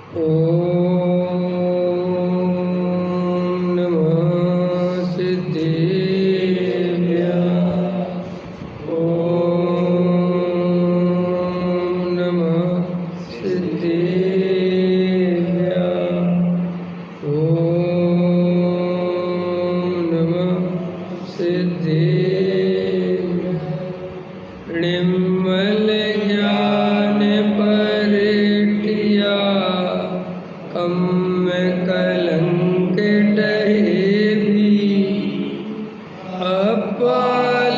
ॐ नमः सिद्धेभ्यः। ॐ नमः सिद्धेभ्यः। ॐ नमः सिद्धेभ्यः। निर्मल ज्ञान परिटिया कम कलंक डहे भी अपालत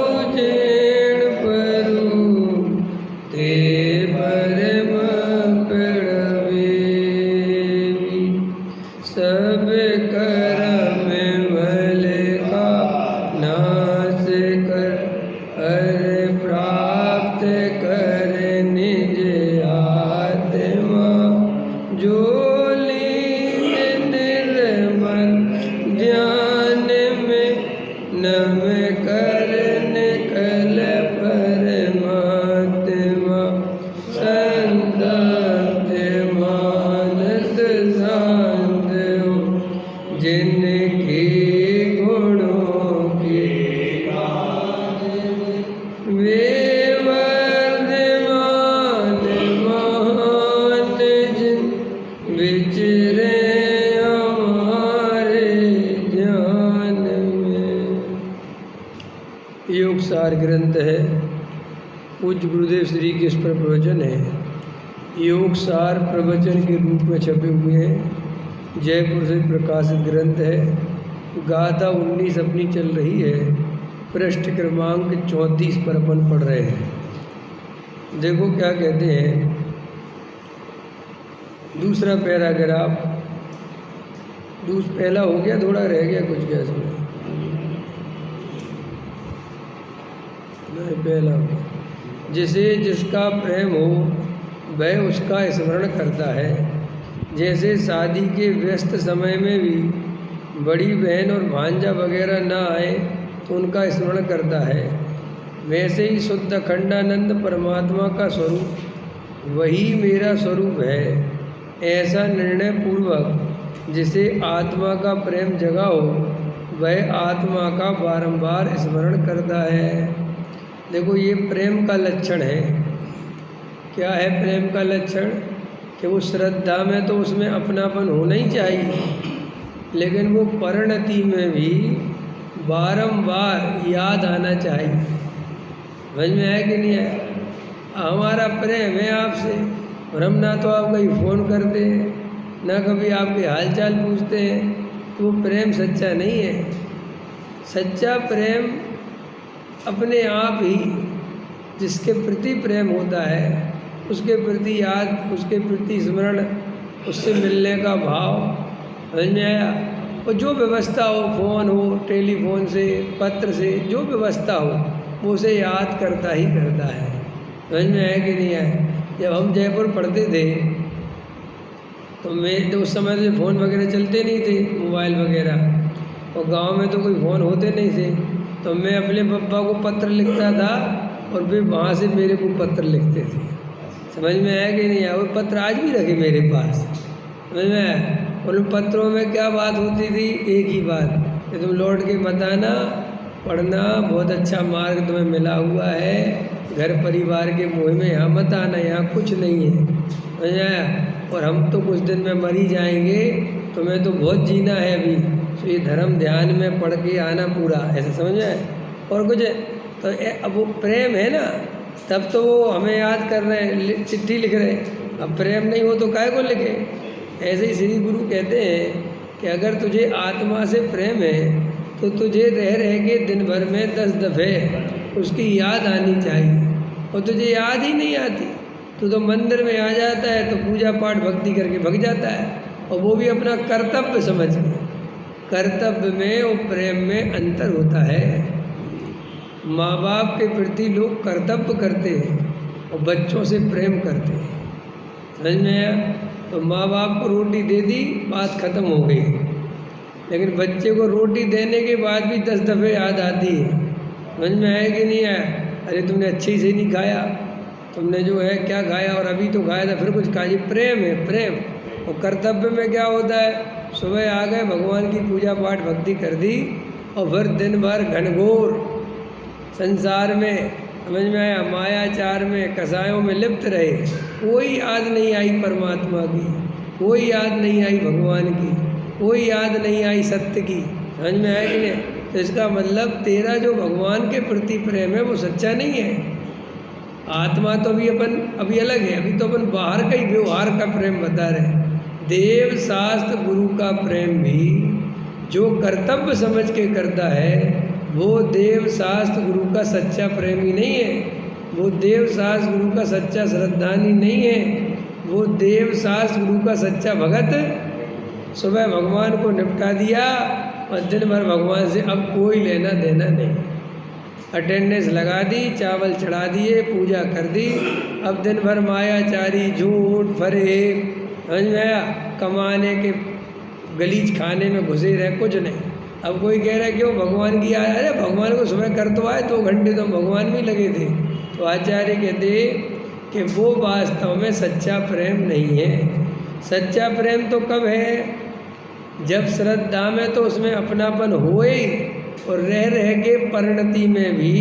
उजेण परु ते परम पड़वे सब करम मल का नाश कर हर प्राप्त कर निज आत्मा जो लीन निर्मल ध्यान में नम कर निकल परमात्मा संतप्त मानस शांत हो जिनके गुणों के वे वर्धमान महान जिन विचरे हमारे ध्यान में। योग सार ग्रंथ है, पूज्य गुरुदेव श्री के इस पर प्रवचन है। योग सार प्रवचन के रूप में छपे हुए हैं, जयपुर से प्रकाशित ग्रंथ है। गाथा 19 अपनी चल रही है, पृष्ठ क्रमांक 34 पर अपन पढ़ रहे हैं। देखो क्या कहते हैं, दूसरा पैराग्राफ, पहला हो गया, थोड़ा रह गया कुछ क्या इसमें, नहीं पहला हो गया। जिसे जिसका प्रेम हो वह उसका स्मरण करता है। जैसे शादी के व्यस्त समय में भी बड़ी बहन और भांजा वगैरह ना आए तो उनका स्मरण करता है, वैसे ही शुद्ध अखंडानंद परमात्मा का स्वरूप वही मेरा स्वरूप है, ऐसा निर्णय पूर्वक जिसे आत्मा का प्रेम जगा हो वह आत्मा का बारंबार स्मरण करता है। देखो ये प्रेम का लक्षण है। क्या है प्रेम का लक्षण? कि वो श्रद्धा में तो उसमें अपनापन होना ही चाहिए, लेकिन वो परिणति में भी बारंबार याद आना चाहिए। समझ में है कि नहीं है? हमारा प्रेम है आपसे और हम ना तो आप कहीं फ़ोन करते हैं, ना कभी आपके हालचाल पूछते हैं, तो वो प्रेम सच्चा नहीं है। सच्चा प्रेम अपने आप ही जिसके प्रति प्रेम होता है उसके प्रति याद, उसके प्रति स्मरण, उससे मिलने का भाव, समझ में आया? और जो व्यवस्था हो, फ़ोन हो, टेलीफोन से, पत्र से, जो व्यवस्था हो वो उसे याद करता ही करता है। समझ में आया कि नहीं आया? जब हम जयपुर पढ़ते थे तो मैं तो उस समय से फ़ोन वगैरह चलते नहीं थे, मोबाइल वगैरह, और गांव में तो कोई फ़ोन होते नहीं थे, तो मैं अपने पप्पा को पत्र लिखता था और फिर वहाँ से मेरे को पत्र लिखते थे। समझ में आया कि नहीं आया? वो पत्र आज भी रखे मेरे पास। समझ में आया? उन पत्रों में क्या बात होती थी? एक ही बात कि तुम लौट के मत आना, पढ़ना, बहुत अच्छा मार्ग तुम्हें मिला हुआ है, घर परिवार के मोह में यहाँ मत आना, यहाँ कुछ नहीं है। समझ में आया? और हम तो कुछ दिन में मर ही जाएंगे, तुम्हें तो बहुत जीना है अभी, तो ये धर्म ध्यान में पढ़ के आना पूरा, ऐसा समझ में आया? और कुछ तो अब वो प्रेम है ना, तब तो वो हमें याद कर रहे हैं, चिट्ठी लिख रहे हैं। अब प्रेम नहीं हो तो काहे को लिखे? ऐसे ही श्री गुरु कहते हैं कि अगर तुझे आत्मा से प्रेम है तो तुझे रह रह के दिन भर में 10 दफ़े उसकी याद आनी चाहिए, और तुझे याद ही नहीं आती तो मंदिर में आ जाता है तो पूजा पाठ भक्ति करके भग जाता है, और वो भी अपना कर्तव्य समझ के। कर्तव्य में और प्रेम में अंतर होता है। माँ बाप के प्रति लोग कर्तव्य करते हैं और बच्चों से प्रेम करते हैं। समझ में आया? तो माँ बाप को रोटी दे दी, बात खत्म हो गई, लेकिन बच्चे को रोटी देने के बाद भी 10 दफ़े याद आती है। समझ में आया कि नहीं आया? अरे तुमने अच्छे से नहीं खाया, तुमने जो है क्या गाया और अभी तो गाया था फिर कुछ कहा, ये प्रेम है प्रेम। और कर्तव्य में क्या होता है, सुबह आ गए भगवान की पूजा पाठ भक्ति कर दी और फिर दिन भर घनघोर संसार में, समझ में आया, मायाचार में, कसायों में लिप्त रहे, कोई याद नहीं आई परमात्मा की, कोई याद नहीं आई भगवान की, कोई याद नहीं आई सत्य की। समझ में आया कि नहीं? तो इसका मतलब तेरा जो भगवान के प्रति प्रेम है वो सच्चा नहीं है। आत्मा तो अभी अलग है, अभी तो अपन बाहर का ही व्यवहार का प्रेम बता रहे। देव शास्त्र गुरु का प्रेम भी जो कर्तव्य समझ के करता है वो देव शास्त्र गुरु का सच्चा प्रेमी नहीं है, वो देव शास्त्र गुरु का सच्चा श्रद्धानी नहीं है, वो देव शास्त्र गुरु का सच्चा भगत। सुबह भगवान को निपटा दिया और दिन भर भगवान से अब कोई लेना देना नहीं, अटेंडेंस लगा दी, चावल चढ़ा दिए, पूजा कर दी, अब दिन भर मायाचारी, झूठ फरेब, समझ में आया, कमाने के गलीच खाने में घुसे रहे, कुछ नहीं। अब कोई कह रहा है क्यों भगवान की आया, अरे भगवान को सुबह कर तो आए, 2 घंटे तो भगवान में लगे थे। तो आचार्य कहते कि वो वास्तव में सच्चा प्रेम नहीं है। सच्चा प्रेम तो कब है, जब श्रद्धा में तो उसमें अपनापन होए और रह रह के परिणति में भी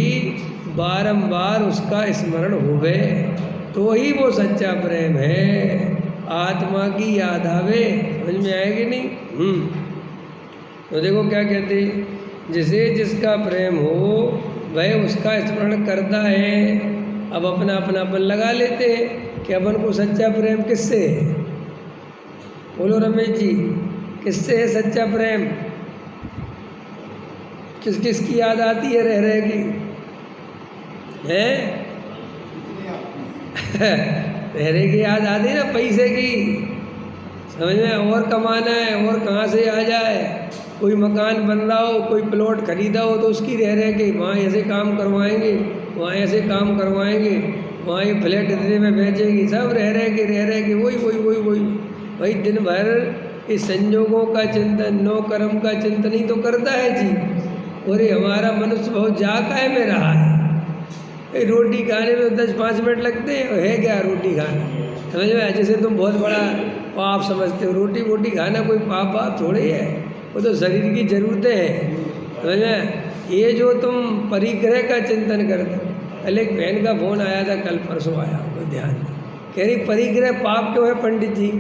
बारंबार उसका स्मरण होवे, तो ही वो सच्चा प्रेम है। आत्मा की याद आवे, समझ में आएगी नहीं? तो देखो क्या कहते, जिसे जिसका प्रेम हो वह उसका स्मरण करता है। अब अपना अपनापन लगा लेते हैं कि अपन को सच्चा प्रेम किससे है? बोलो रमेश जी, किससे है सच्चा प्रेम? किस किस की याद आती है रह रह की? हैं? रह रह की याद आती है ना, पैसे की, समझ में, और कमाना है और कहाँ से आ जाए, कोई मकान बन रहा हो, कोई प्लॉट खरीदा हो तो उसकी रह रह के वहाँ ऐसे काम करवाएंगे, वहाँ ऐसे काम करवाएंगे, वहाँ ये फ्लैट इतने में बेचेंगे, सब रह रह के वही वही वही वही वही दिन भर इस संजोगों का चिंतन, नो कर्म का चिंतन ही तो करता है जी। और ये हमारा मनुष्य बहुत जा काहे में रहा है, रोटी खाने में 10-5 मिनट लगते हैं, है क्या रोटी खाना? समझ में, जैसे तुम बहुत बड़ा पाप समझते हो, रोटी वोटी खाना कोई पाप थोड़े ही है, वो तो शरीर की ज़रूरतें हैं। समझ में, ये जो तुम परिग्रह का चिंतन करते हो, कल एक बहन का फ़ोन आया था, कल परसों आया होगा ध्यान, कह रही परिग्रह पाप क्यों है पंडित जी?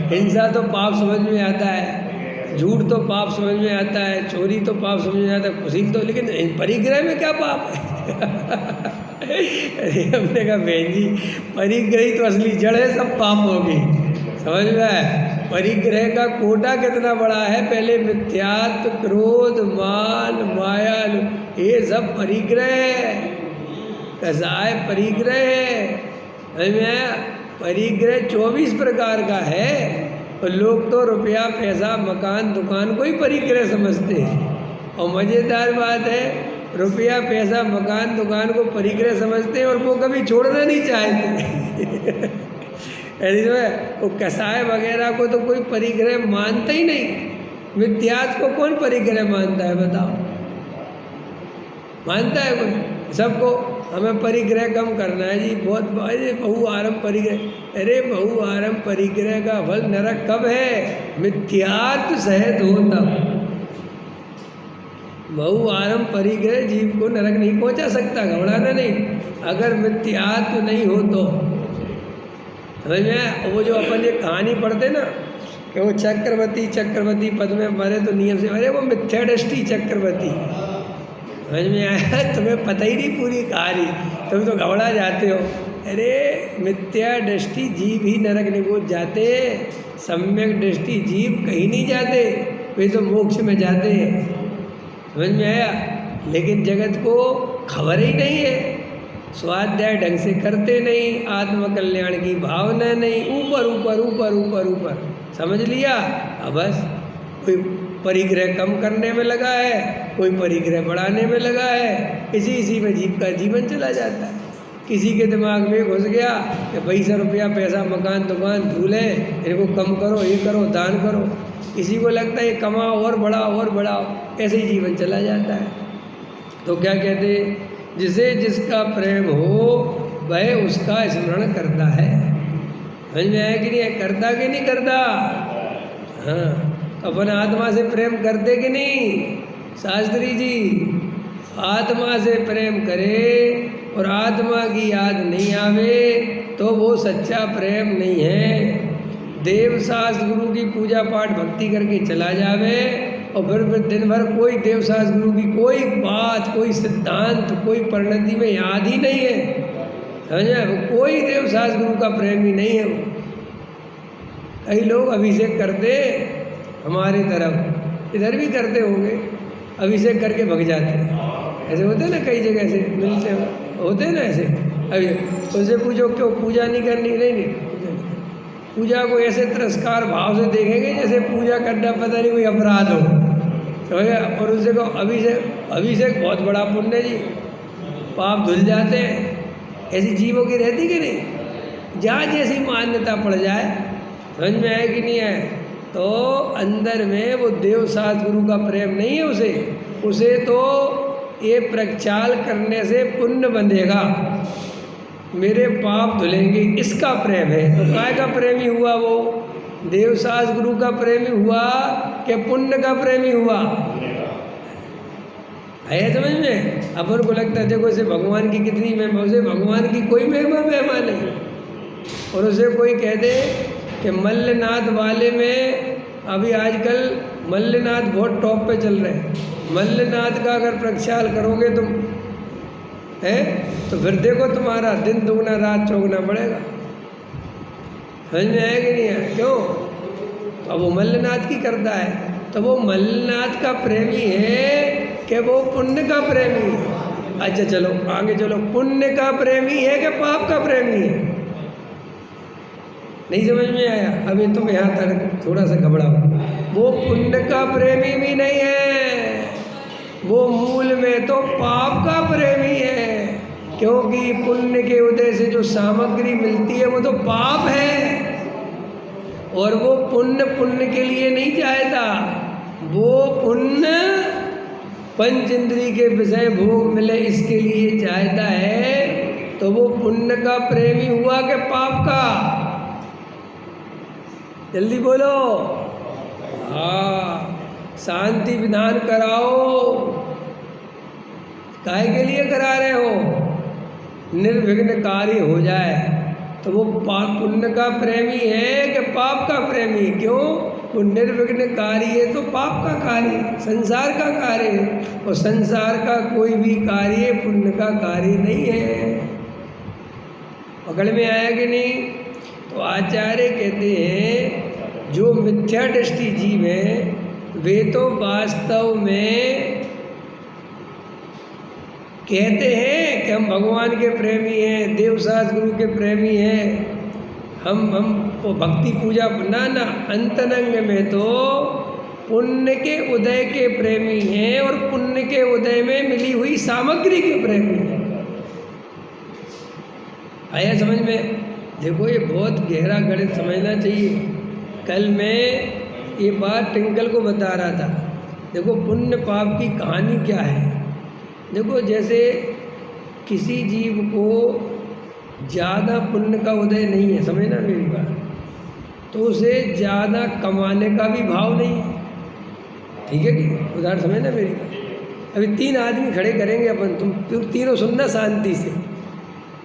हिंसा तो पाप समझ में आता है, झूठ तो पाप समझ में आता है, चोरी तो पाप समझ में आता है, खुशी तो, लेकिन परिग्रह में क्या पाप है? अरे हमने कहा बहन जी, परिग्रह तो असली जड़ है, सब पाप होगी। समझ में आया? परिग्रह का कोटा कितना बड़ा है, पहले मिथ्यात्व, क्रोध, मान, माया, ये सब परिग्रह है। कैसा है परिग्रह? समझ में आया? परिग्रह 24 प्रकार का है, और लोग तो रुपया पैसा मकान दुकान को ही परिग्रह समझते हैं। और मज़ेदार बात है, रुपया पैसा मकान दुकान को परिग्रह समझते हैं और वो कभी छोड़ना नहीं चाहते। वो कसाय वगैरह को तो कोई परिग्रह मानता ही नहीं। मिथ्यात्व को कौन परिग्रह मानता है बताओ? मानता है कोई? सबको हमें परिग्रह कम करना है जी, बहुत बहु आरंभ परिग्रह। अरे बहु आरंभ परिग्रह का फल नरक कब है? मिथ्यात्व सहित हो तब। बहु आरंभ परिग्रह जीव को नरक नहीं पहुंचा सकता, घबराना नहीं। अगर मिथ्यात्व नहीं हो तो समझ में, वो जो अपन ये कहानी पढ़ते ना कि वो चक्रवर्ती पद में मरे तो नियम से मरे, वो मिथ्या दृष्टि चक्रवर्ती। समझ में आया? तुम्हें पता ही नहीं पूरी कहानी, तुम तो घबरा जाते हो। अरे मिथ्या दृष्टि जीव ही नरक नहीं पहुंच जाते, सम्यक दृष्टि जीव कहीं नहीं जाते, वे तो मोक्ष में जाते हैं। समझ में आया? लेकिन जगत को खबर ही नहीं है, स्वाध्याय ढंग से करते नहीं, आत्मकल्याण की भावना नहीं, ऊपर ऊपर ऊपर ऊपर ऊपर समझ लिया। अब बस कोई परिग्रह कम करने में लगा है, कोई परिग्रह बढ़ाने में लगा है, इसी में जीव का जीवन चला जाता है। किसी के दिमाग में घुस गया कि पैसा रुपया पैसा मकान दुकान धूल है, इनको कम करो, ये करो, दान करो। किसी को लगता है ये कमाओ और बढ़ाओ, ऐसे ही जीवन चला जाता है। तो क्या कहते, जिसे जिसका प्रेम हो वह उसका स्मरण करता है। समझ में आया कि नहीं है? करता कि नहीं करता? हाँ, अपन आत्मा से प्रेम करते कि नहीं? शास्त्री जी, आत्मा से प्रेम करे और आत्मा की याद नहीं आवे तो वो सच्चा प्रेम नहीं है। देव शास्त्र गुरु की पूजा पाठ भक्ति करके चला जावे और फिर दिन भर कोई देव शास्त्र गुरु की कोई बात, कोई सिद्धांत, कोई परिणति में याद ही नहीं है। समझे? वो कोई देव शास्त्र गुरु का प्रेमी नहीं है। वो कई लोग अभिषेक करते हमारी तरफ, इधर भी करते होंगे, अभिषेक करके भग जाते हैं। ऐसे होते हैं ना, कई जगह से मिलते होते हैं ना ऐसे। अभी उससे पूछो क्यों पूजा नहीं करनी? नहीं, पूजा को ऐसे तिरस्कार भाव से देखेंगे जैसे पूजा करना पता नहीं कोई अपराध हो। समझे? और उससे कहो अभिषेक बहुत बड़ा पुण्य जी, पाप धुल जाते हैं। ऐसी जीवों की रहती कि नहीं? जहाँ जैसी मान्यता पड़ जाए, समझ में आए कि नहीं है? तो अंदर में वो देव शास्त्र गुरु का प्रेम नहीं है। उसे तो ये प्रक्षाल करने से पुण्य बंधेगा, मेरे पाप धुलेंगे, इसका प्रेम है। तो काय का प्रेमी हुआ वो? देव शास्त्र गुरु का प्रेमी हुआ कि पुण्य का प्रेमी हुआ? है समझ में? अपन को लगता है देखो इसे भगवान की कितनी महिमा, उसे भगवान की कोई महिमा नहीं। और उसे कोई कह दे कि मल्लनाथ वाले में अभी आजकल मल्लनाथ बहुत टॉप पे चल रहे हैं, मल्लनाथ का अगर प्रक्षाल करोगे तुम है तो फिर देखो तुम्हारा दिन दुगना रात चौगुना बढ़ेगा। समझ में आया कि नहीं है? क्यों? तो अब वो मल्लनाथ की करता है, तो वो मल्लनाथ का प्रेमी है कि वो पुण्य का प्रेमी है? अच्छा चलो आगे चलो, पुण्य का प्रेमी है कि पाप का प्रेमी है? नहीं समझ में आया? अभी तुम यहाँ तक थोड़ा सा घबराओ। वो पुण्य का प्रेमी भी नहीं है, वो मूल में तो पाप का प्रेमी है। क्योंकि पुण्य के उदय से जो सामग्री मिलती है वो तो पाप है, और वो पुण्य के लिए नहीं चाहता। वो पुण्य पंच इंद्री के विषय भोग मिले इसके लिए चाहता है। तो वो पुण्य का प्रेमी हुआ कि पाप का? जल्दी बोलो। हाँ, शांति विधान कराओ। काहे के लिए करा रहे हो? निर्विघ्न कार्य हो जाए। तो वो पुण्य का प्रेमी है कि पाप का प्रेमी? क्यों? वो निर्विघ्न कार्य है तो पाप का कार्य, संसार का कार्य है, और संसार का कोई भी कार्य पुण्य का कार्य नहीं है। पकड़ में आया कि नहीं? तो आचार्य कहते हैं जो मिथ्या दृष्टि जीव हैं वे तो वास्तव में कहते हैं कि हम भगवान के प्रेमी हैं, देव शास्त्र गुरु के प्रेमी हैं, हम भक्ति पूजा ना अंतरंग में तो पुण्य के उदय के प्रेमी हैं और पुण्य के उदय में मिली हुई सामग्री के प्रेमी हैं। आया समझ में? देखो ये बहुत गहरा गणित समझना चाहिए। कल मैं ये बात टिंकल को बता रहा था। देखो पुण्य पाप की कहानी क्या है। देखो जैसे किसी जीव को ज़्यादा पुण्य का उदय नहीं है, समझना मेरी बात, तो उसे ज़्यादा कमाने का भी भाव नहीं है। ठीक है कि उदाहरण समझना मेरी बात। अभी 3 आदमी खड़े करेंगे अपन, तुम तीनों सुनना शांति से।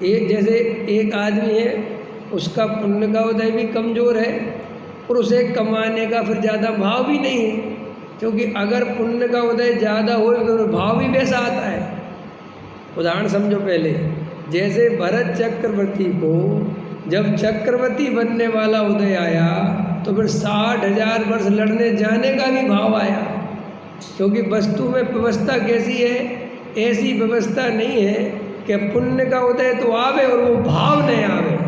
एक जैसे एक आदमी है, उसका पुण्य का उदय भी कमज़ोर है और उसे कमाने का फिर ज़्यादा भाव भी नहीं है, क्योंकि अगर पुण्य का उदय ज़्यादा हो तो भाव भी वैसा आता है। उदाहरण समझो पहले, जैसे भरत चक्रवर्ती को जब चक्रवर्ती बनने वाला उदय आया तो फिर 60,000 वर्ष लड़ने जाने का भी भाव आया, क्योंकि वस्तु में व्यवस्था कैसी है? ऐसी व्यवस्था नहीं है कि पुण्य का उदय तो आवे और वो भाव नहीं आवे।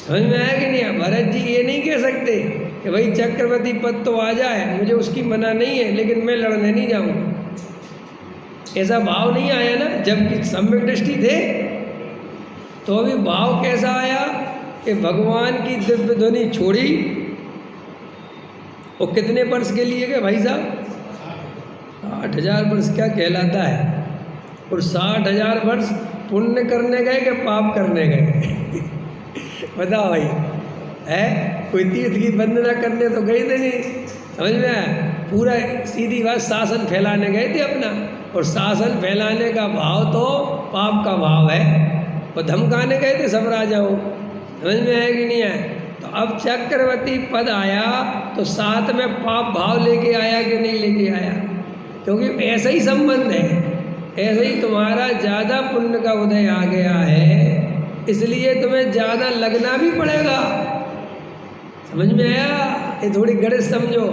समझ में आया कि नहीं? भरत जी ये नहीं कह सकते कि भाई चक्रवर्ती पद तो आ जाए, मुझे उसकी मना नहीं है, लेकिन मैं लड़ने नहीं जाऊँगा। ऐसा भाव नहीं आया ना। जब सम्यक दृष्टि थे तो अभी भाव कैसा आया कि भगवान की दिव्य ध्वनि छोड़ी, और कितने वर्ष के लिए गए भाई साहब? 60,000 वर्ष क्या कहलाता है? और 60,000 वर्ष पुण्य करने गए कि पाप करने गए? बताओ भाई, है कोई तीर्थ की वंदना करने तो गए थे नहीं, समझ में आया? पूरा सीधी बात शासन फैलाने गए थे अपना, और शासन फैलाने का भाव तो पाप का भाव है, और धमकाने गए थे सब राजाओं। समझ में आया कि नहीं आया? तो अब चक्रवर्ती पद आया तो साथ में पाप भाव लेके आया कि नहीं लेके आया? क्योंकि ऐसा ही संबंध है, ऐसे ही तुम्हारा ज़्यादा पुण्य का उदय आ गया है, इसलिए तुम्हें ज़्यादा लगना भी पड़ेगा। समझ में आया? ये थोड़ी गणित समझो।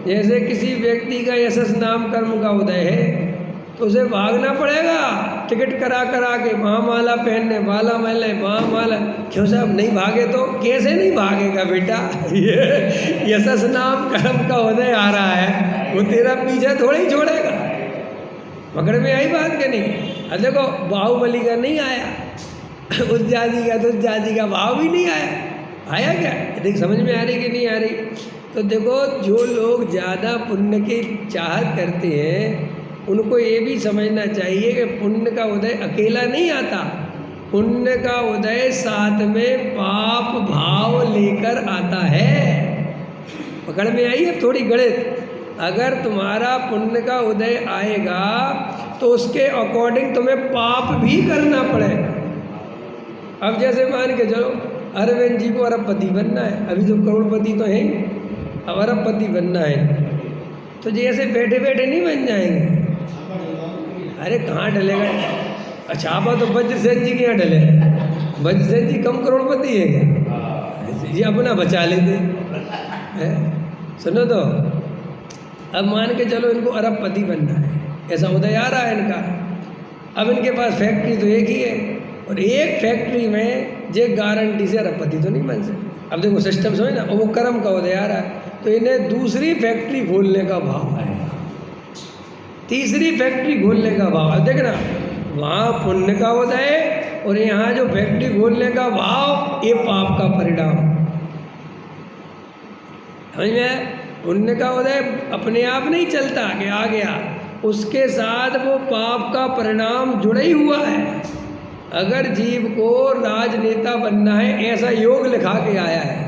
जैसे किसी व्यक्ति का यशस नाम कर्म का उदय है तो उसे भागना पड़ेगा, टिकट करा करा के वहाँ माला पहनने, माला महले, वहाँ माला। क्यों साहब नहीं भागे तो? कैसे नहीं भागेगा बेटा? ये यशस नाम कर्म का उदय आ रहा है, वो तेरा पीछा थोड़ा ही छोड़ेगा। पकड़ में आई बात के नहीं? अब देखो बाहुबली का नहीं आया, उस जाति का भाव भी नहीं आया, आया क्या? देख समझ में आ रही कि नहीं आ रही? तो देखो जो लोग ज़्यादा पुण्य की चाहत करते हैं उनको ये भी समझना चाहिए कि पुण्य का उदय अकेला नहीं आता, पुण्य का उदय साथ में पाप भाव लेकर आता है। पकड़ में आई है थोड़ी गणित? अगर तुम्हारा पुण्य का उदय आएगा तो उसके अकॉर्डिंग तुम्हें पाप भी करना पड़ेगा। अब जैसे मान के चलो अरविंद जी को अरबपति बनना है, अभी तो करोड़पति तो है, अब अरबपति बनना है, तो जैसे बैठे बैठे नहीं बन जाएंगे। अरे कहाँ डलेगा? अच्छा आप तो वज्रसेन जी के यहाँ डले, वज्रसेन जी कम करोड़पति है क्या? ये अपना बचा लेते हैं। सुनो तो अब मान के चलो इनको अरबपति बनना है, ऐसा उदय आ रहा है इनका। अब इनके पास फैक्ट्री तो एक ही है, और एक फैक्ट्री में जे गारंटी से अरबपति तो नहीं बन सकते। अब देखो सिस्टम समझ ना, और वो कर्म का उदय आ रहा है तो इन्हें दूसरी फैक्ट्री खोलने का भाव है, तीसरी फैक्ट्री खोलने का भाव है। देखना वहाँ पुण्य का उदय और यहाँ जो फैक्ट्री खोलने का भाव, ये पाप का परिणाम। समझ में? पुण्य का उदय अपने आप नहीं चलता कि आ गया, उसके साथ वो पाप का परिणाम जुड़ा ही हुआ है। अगर जीव को राजनेता बनना है ऐसा योग लिखा के आया है,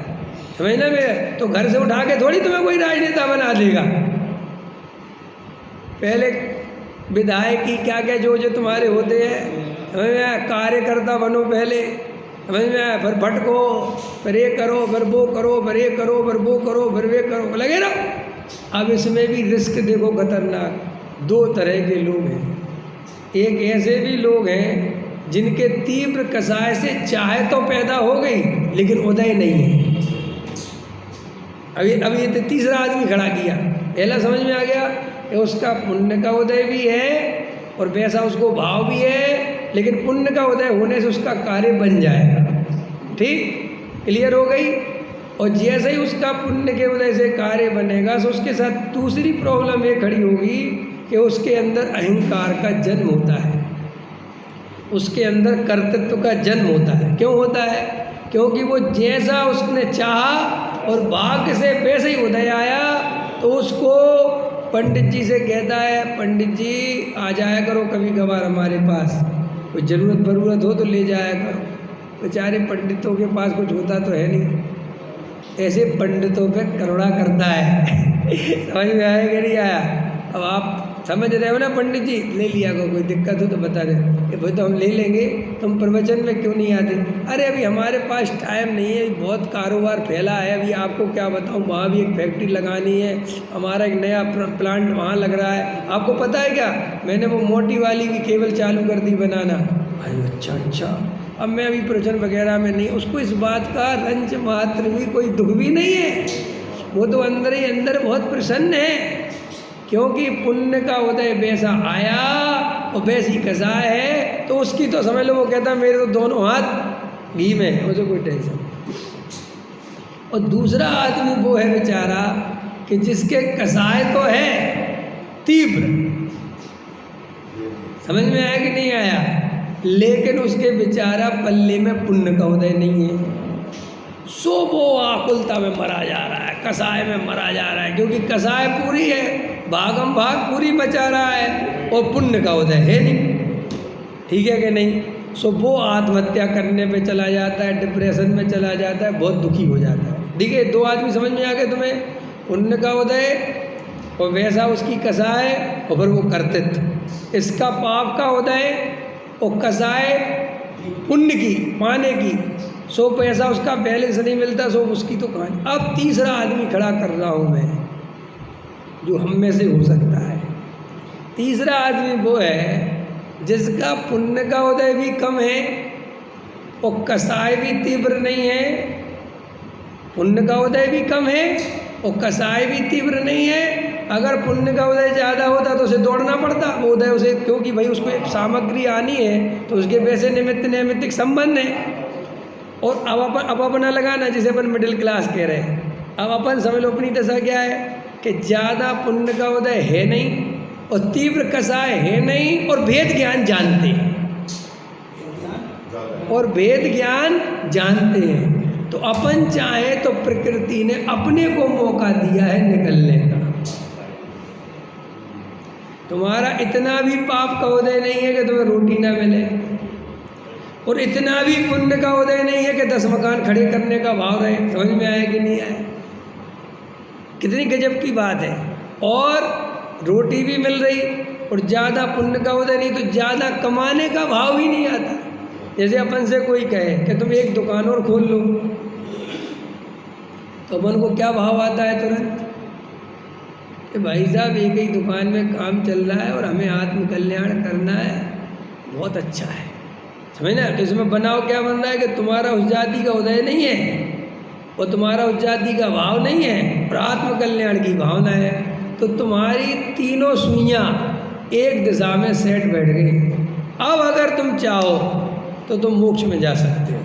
समझना में, तो घर से उठा के थोड़ी तुम्हें कोई राजनेता बना देगा। पहले विधायक की क्या क्या जो तुम्हारे होते हैं, समझ में आया? कार्यकर्ता बनो पहले, समझ में आया? फिर भटको, फिर ये करो, फिर वो करो, फिर ये करो, फिर वो करो, फिर वे करो, लगे ना। अब इसमें भी रिस्क देखो खतरनाक। दो तरह के लोग हैं, एक ऐसे भी लोग हैं जिनके तीव्र कसाय से चाहे तो पैदा हो गई लेकिन उदय नहीं है। अभी ये तीसरा आदमी खड़ा किया, पहला समझ में आ गया कि उसका पुण्य का उदय भी है और वैसा उसको भाव भी है, लेकिन पुण्य का उदय होने से उसका कार्य बन जाएगा। ठीक, क्लियर हो गई? और जैसे ही उसका पुण्य के उदय से कार्य बनेगा तो उसके साथ दूसरी प्रॉब्लम ये खड़ी होगी कि उसके अंदर अहंकार का जन्म होता है, उसके अंदर कर्तृत्व का जन्म होता है। क्यों होता है? क्योंकि वो जैसा उसने चाहा और भाग्य से वैसे ही उदय आया, तो उसको पंडित जी से कहता है, पंडित जी आ जाया करो कभी कभार हमारे पास, कोई ज़रूरत हो तो ले जाया करो। बेचारे पंडितों के पास कुछ होता तो है नहीं, ऐसे पंडितों पे करुणा करता है। समझ में आया कि नहीं आया? अब आप समझ रहे हो ना, पंडित जी ले लिया को, कोई दिक्कत हो तो बता दें कि भाई तो हम ले लेंगे, तुम प्रवचन में क्यों नहीं आते? अरे अभी हमारे पास टाइम नहीं है, बहुत कारोबार फैला है, अभी आपको क्या बताऊं, वहाँ भी एक फैक्ट्री लगानी है, हमारा एक नया प्लांट वहाँ लग रहा है, आपको पता है क्या, मैंने वो मोटी वाली भी केबल चालू कर दी बनाना। अरे अच्छा, अब मैं अभी प्रवचन वगैरह में नहीं, उसको इस बात का रंज मात्र भी कोई दुख भी नहीं है, वो तो अंदर ही अंदर बहुत प्रसन्न है, क्योंकि पुण्य का उदय वैसा आया और वैसी कसाय है, तो उसकी तो समझ लो, वो कहता मेरे तो दोनों हाथ घी में है, मुझे कोई टेंशन। और दूसरा आदमी वो है बेचारा कि जिसके कसाय तो है तीव्र, समझ में आया कि नहीं आया, लेकिन उसके बेचारा पल्ले में पुण्य का उदय नहीं है, सो वो आकुलता में मरा जा रहा है, कसाय में मरा जा रहा है, क्योंकि कसाय पूरी है, भाग पूरी बचा रहा है और पुण्य का उदय है नहीं। ठीक है कि नहीं? सो वो आत्महत्या करने पे चला जाता है, डिप्रेशन में चला जाता है, बहुत दुखी हो जाता है। देखिए, दो आदमी समझ में आ गए तुम्हें, पुण्य का उदय और वैसा उसकी कसाय और फिर वो कर्तृत्व। इसका पाप का उदय और कसाय पुण्य की पाने की, सो पैसा उसका बैलेंस नहीं मिलता, सो उसकी तो कहानी। अब तीसरा आदमी खड़ा कर रहा हूँ मैं, जो हम में से हो सकता है। तीसरा आदमी वो है जिसका पुण्य का उदय भी कम है और कसाय भी तीव्र नहीं है। पुण्य का उदय भी कम है और कसाय भी तीव्र नहीं है। अगर पुण्य का उदय ज़्यादा होता तो उसे दौड़ना पड़ता, वो उदय उसे, क्योंकि भाई उसको एक सामग्री आनी है तो उसके पैसे निमित्त नैमित्तिक संबंध है। और अब अपना लगाना, जिसे अपन मिडिल क्लास कह रहे हैं। अब अपन समझ लो अपनी दशा क्या है कि ज़्यादा पुण्य का उदय है नहीं और तीव्र कसाय है नहीं और भेद ज्ञान जानते हैं, और भेद ज्ञान जानते हैं। तो अपन चाहे तो प्रकृति ने अपने को मौका दिया है निकलने का। तुम्हारा इतना भी पाप का उदय नहीं है कि तुम्हें रोटी ना मिले, और इतना भी पुण्य का उदय नहीं है कि 10 मकान खड़े करने का भाव रहे। समझ में आया कि नहीं आया? कितनी गजब की बात है। और रोटी भी मिल रही और ज़्यादा पुण्य का उदय नहीं, तो ज़्यादा कमाने का भाव ही नहीं आता। जैसे अपन से कोई कहे कि तुम एक दुकान और खोल लो, तो अपन को क्या भाव आता है तुरंत कि भाई साहब एक ही दुकान में काम चल रहा है और हमें आत्म कल्याण करना है, बहुत अच्छा है। समझ ना? तो इसमें बनाव क्या बन रहा है कि तुम्हारा उस जाति का उदय नहीं है और तुम्हारा उस जाति का भाव नहीं है और आत्म कल्याण की भावना है, तो तुम्हारी तीनों सुइयाँ एक दिशा में सेट बैठ गई। अब अगर तुम चाहो तो तुम मोक्ष में जा सकते हो,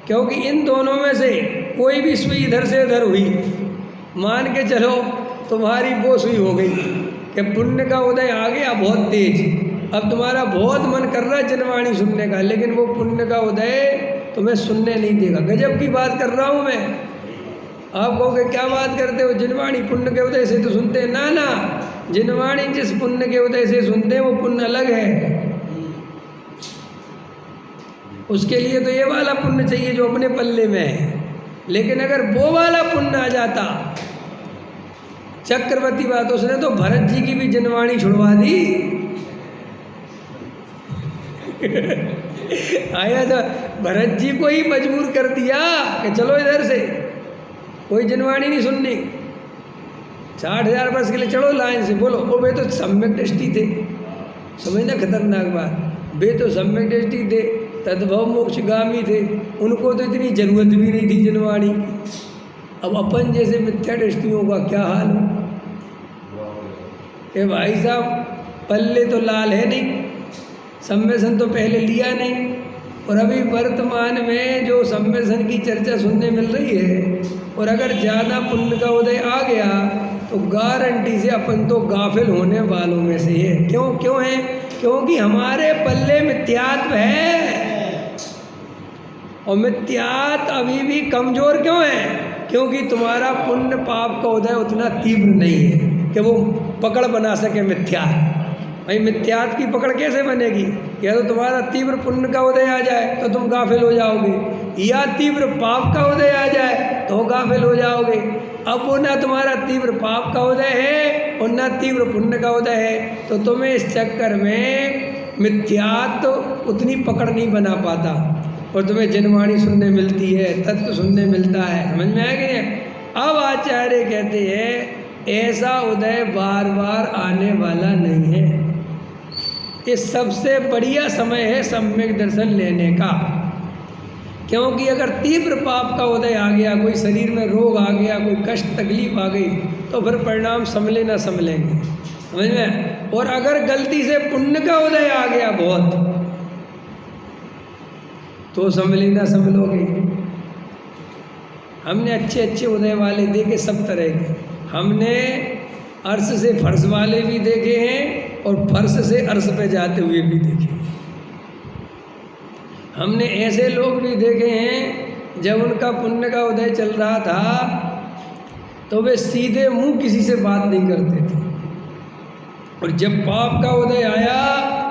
क्योंकि इन दोनों में से कोई भी सुई इधर से इधर हुई, मान के चलो तुम्हारी वो सुई हो गई कि पुण्य का उदय आ गया बहुत तेज। अब तुम्हारा बहुत मन कर रहा है जनवाणी सुनने का, लेकिन वो पुण्य का उदय तुम्हें सुनने नहीं देगा। गजब की बात कर रहा हूँ मैं। आप कहोगे क्या बात करते हो, जिनवाणी पुण्य के उदय से तो सुनते हैं। ना ना, जिनवाणी जिस पुण्य के उदय से सुनते हैं वो पुण्य अलग है। उसके लिए तो ये वाला पुण्य चाहिए जो अपने पल्ले में है। लेकिन अगर वो वाला पुण्य आ जाता, चक्रवर्ती बात, उसने तो भरत जी की भी जिनवाणी छुड़वा दी। आया तो भरत जी को ही मजबूर कर दिया कि चलो इधर से, कोई जिनवाणी नहीं सुननी, 60,000 वर्ष के लिए चलो लाइन से बोलो। और वे तो सम्यक दृष्टि थे, समझना खतरनाक बात। वे तो सम्यक दृष्टि थे, तद्भव मोक्षगामी थे, उनको तो इतनी जरूरत भी नहीं थी जिनवाणी। अब अपन जैसे मिथ्या दृष्टियों का क्या हाल हो। ए भाई साहब, पल्ले तो लाल है नहीं, सम्मेसन तो पहले लिया नहीं, और अभी वर्तमान में जो सम्मेसन की चर्चा सुनने मिल रही है, और अगर ज़्यादा पुण्य का उदय आ गया तो गारंटी से अपन तो गाफिल होने वालों में से है। क्यों है? क्योंकि हमारे पल्ले मिथ्यात्व है, और मिथ्यात्व अभी भी कमज़ोर क्यों है? क्योंकि तुम्हारा पुण्य पाप का उदय उतना तीव्र नहीं है कि वो पकड़ बना सके मिथ्या। भाई मिथ्यात्व की पकड़ कैसे बनेगी? या तो तुम्हारा तीव्र पुण्य का उदय आ जाए तो तुम गाफिल हो जाओगे, या तीव्र पाप का उदय आ जाए तो गाफिल हो जाओगे। अब वो ना तुम्हारा तीव्र पाप का उदय है और ना तीव्र पुण्य का उदय है, तो तुम्हें इस चक्कर में मिथ्यात्व उतनी पकड़ नहीं बना पाता, और तुम्हें जिनवाणी सुनने मिलती है, तत्व सुनने मिलता है। समझ में आया कि नहीं? अब आचार्य कहते हैं ऐसा उदय बार बार आने वाला नहीं है। ये सबसे बढ़िया समय है सम्यक दर्शन लेने का, क्योंकि अगर तीव्र पाप का उदय आ गया, कोई शरीर में रोग आ गया, कोई कष्ट तकलीफ आ गई, तो फिर परिणाम संभले ना संभलेंगे। समझ में? और अगर गलती से पुण्य का उदय आ गया बहुत, तो संभली ना संभलोगे। हमने अच्छे अच्छे उदय वाले देखे, सब तरह के। हमने अर्श से फर्श वाले भी देखे हैं और फर्श से अर्श पे जाते हुए भी देखे। हमने ऐसे लोग भी देखे हैं जब उनका पुण्य का उदय चल रहा था तो वे सीधे मुंह किसी से बात नहीं करते थे, और जब पाप का उदय आया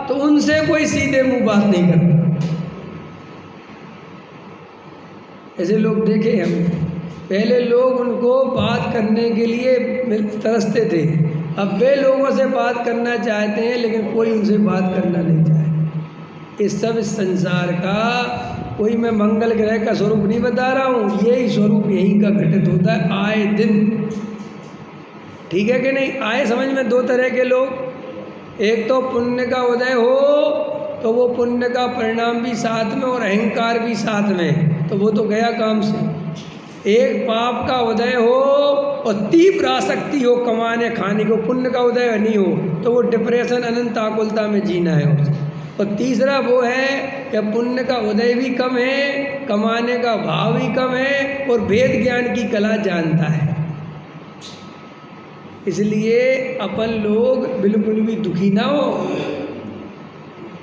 तो उनसे कोई सीधे मुंह बात नहीं करता। ऐसे लोग देखे हमने, पहले लोग उनको बात करने के लिए तरसते थे, अब वे लोगों से बात करना चाहते हैं लेकिन कोई उनसे बात करना नहीं चाहता। इस सब संसार का कोई मैं मंगल ग्रह का स्वरूप नहीं बता रहा हूँ, यही स्वरूप यहीं का घटित होता है आए दिन। ठीक है कि नहीं? आए समझ में दो तरह के लोग, एक तो पुण्य का उदय हो तो वो पुण्य का परिणाम भी साथ में और अहंकार भी साथ में, तो वो तो गया काम से। एक पाप का उदय हो और तीव्र आसक्ति हो कमाने खाने को, पुण्य का उदय नहीं हो तो वो डिप्रेशन अनंत आकुलता में जीना है उसे। और तीसरा वो है कि पुण्य का उदय भी कम है, कमाने का भाव भी कम है और वेद ज्ञान की कला जानता है। इसलिए अपन लोग बिल्कुल भी दुखी ना हो।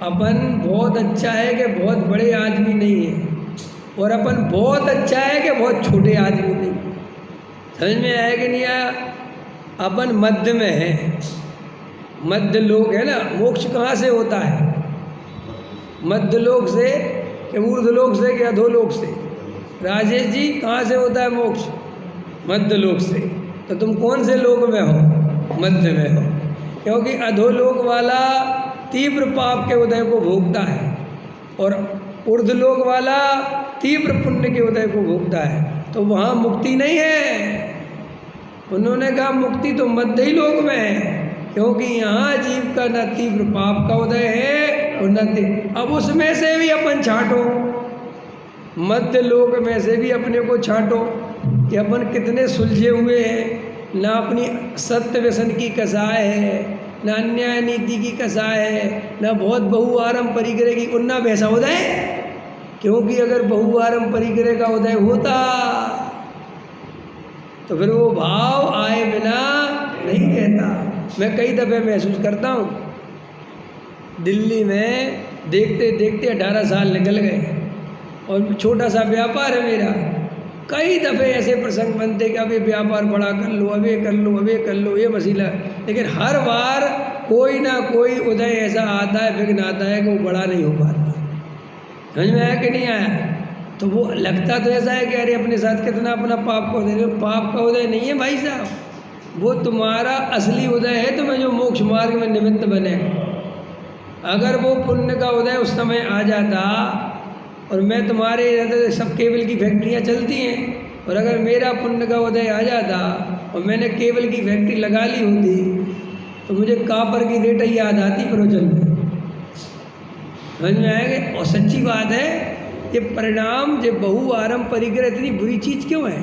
अपन बहुत अच्छा है कि बहुत बड़े आदमी नहीं है, और अपन बहुत अच्छा है कि बहुत छोटे आदमी नहीं। समझ में आया कि नहीं आया? अपन मध्य में है, मध्य लोक है ना। मोक्ष कहाँ से होता है? मध्य लोक से कि ऊर्ध्व लोक से कि अधोलोक से? राजेश जी, कहाँ से होता है मोक्ष? मध्य लोक से। तो तुम कौन से लोक में हो? मध्य में हो, क्योंकि अधोलोक वाला तीव्र पाप के उदय को भोगता है और ऊर्ध्वलोक वाला तीव्र पुण्य के उदय को भोगता है, तो वहाँ मुक्ति नहीं है। उन्होंने कहा मुक्ति तो मध्य ही लोक में है, क्योंकि यहाँ जीव का न तीव्र पाप का उदय है और न अब उसमें से भी अपन छांटो, मध्य लोक में से भी अपने को छांटो कि अपन कितने सुलझे हुए हैं। ना अपनी सत्य व्यसन की कसाय है, ना अन्याय नीति की कसाय है, ना बहुत बहुआरम परिग्रह की उन्ना वैसा उदय। क्योंकि अगर बहुआरम परिग्रह का उदय होता तो फिर वो भाव आए बिना नहीं रहता। मैं कई दफ़े महसूस करता हूँ, दिल्ली में देखते देखते 18 साल निकल गए और छोटा सा व्यापार है मेरा। कई दफ़े ऐसे प्रसंग बनते कि अब ये व्यापार बड़ा कर लो, अब ये कर लो, अब ये कर लो, ये मसीला। लेकिन हर बार कोई ना कोई उदय ऐसा आता है, विघ्न आता है कि वो बड़ा नहीं हो पाता। समझ में आया कि नहीं आया? तो वो लगता तो ऐसा है कि अरे अपने साथ कितना अपना पाप का उदय। पाप का उदय नहीं है भाई साहब, वो तुम्हारा असली उदय है, तुम्हें जो मोक्ष मार्ग में निमित्त बने। अगर वो पुण्य का उदय उस समय आ जाता, और मैं तुम्हारे इधर सब केबल की फैक्ट्रियाँ चलती हैं, और अगर मेरा पुण्य का उदय आ जाता और मैंने केबल की फैक्ट्री लगा ली होती तो मुझे कापर की रेट याद आती प्रवचन में। समझ में आएगा? और सच्ची बात है, ये परिणाम, ये बहुआरम परिग्रह इतनी बुरी चीज़ क्यों है?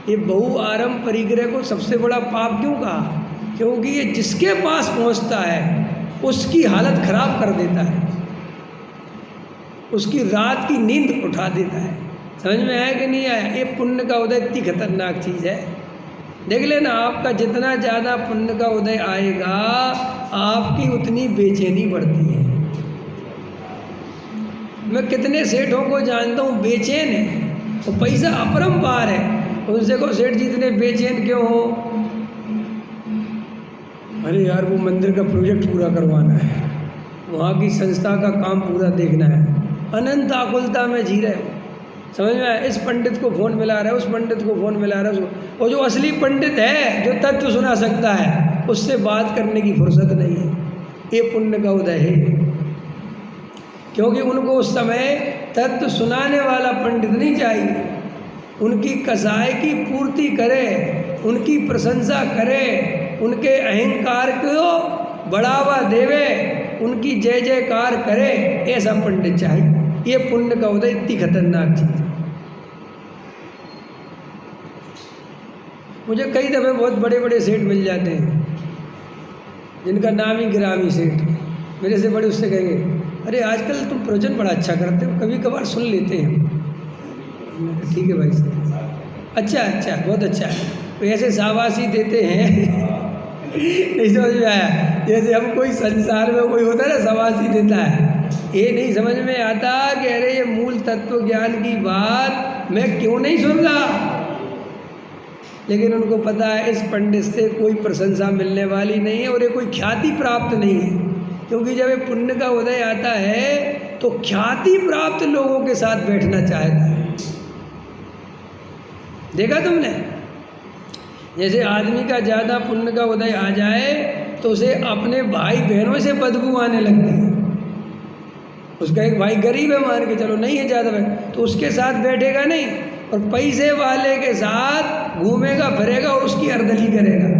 ये बहुआरम परिग्रह को सबसे बड़ा पाप क्यों कहा? क्योंकि ये जिसके पास पहुंचता है उसकी हालत खराब कर देता है, उसकी रात की नींद उठा देता है। समझ में आया कि नहीं आया? ये पुण्य का उदय इतनी खतरनाक चीज़ है। देख लेना, आपका जितना ज़्यादा पुण्य का उदय आएगा आपकी उतनी बेचैनी बढ़ती है। मैं कितने सेठों को जानता हूँ बेचैन है, तो पैसा अपरंपार है, उनसे को सेठ जी इतने बेचैन क्यों हो? अरे यार वो मंदिर का प्रोजेक्ट पूरा करवाना है, वहाँ की संस्था का काम पूरा देखना है। अनंत आकुलता में जी रहे हो। समझ में आया? इस पंडित को फ़ोन मिला रहा है, उस पंडित को फ़ोन मिला रहा है, उसको। और जो असली पंडित है, जो तत्व सुना सकता है, उससे बात करने की फुर्सत नहीं है। ये पुण्य का उदय है, क्योंकि उनको उस समय तत्व सुनाने वाला पंडित नहीं चाहिए। उनकी कसाय की पूर्ति करे, उनकी प्रशंसा करे, उनके अहंकार को बढ़ावा देवे, उनकी जय जयकार करे, ऐसा पंडित चाहिए। ये पुण्य का उदय इतनी खतरनाक चीज़ है। मुझे कई दफ़े बहुत बड़े बड़े सेठ मिल जाते हैं जिनका नाम ही गिरामी सेठ है। मेरे से बड़े उससे कहेंगे, अरे आजकल तुम प्रवचन बड़ा अच्छा करते हो, कभी कभार सुन लेते हैं। ठीक है भाई साहब, अच्छा अच्छा, बहुत अच्छा है। तो ऐसे शाबाशी देते हैं नहीं समझ में आया? जैसे हम कोई संसार में कोई होता है ना शाबाशी देता है, ये नहीं समझ में आता कि अरे ये मूल तत्व ज्ञान की बात मैं क्यों नहीं सुन रहा। लेकिन उनको पता है इस पंडित से कोई प्रशंसा मिलने वाली नहीं है और ये कोई ख्याति प्राप्त नहीं है, क्योंकि जब ये पुण्य का उदय आता है तो ख्याति प्राप्त लोगों के साथ बैठना चाहता है। देखा तुमने? जैसे आदमी का ज़्यादा पुण्य का उदय आ जाए तो उसे अपने भाई बहनों से बदबू आने लगती है। उसका एक भाई गरीब है, मान के चलो, नहीं है ज़्यादा भाई, तो उसके साथ बैठेगा नहीं, और पैसे वाले के साथ घूमेगा फिरेगा और उसकी अर्दली करेगा।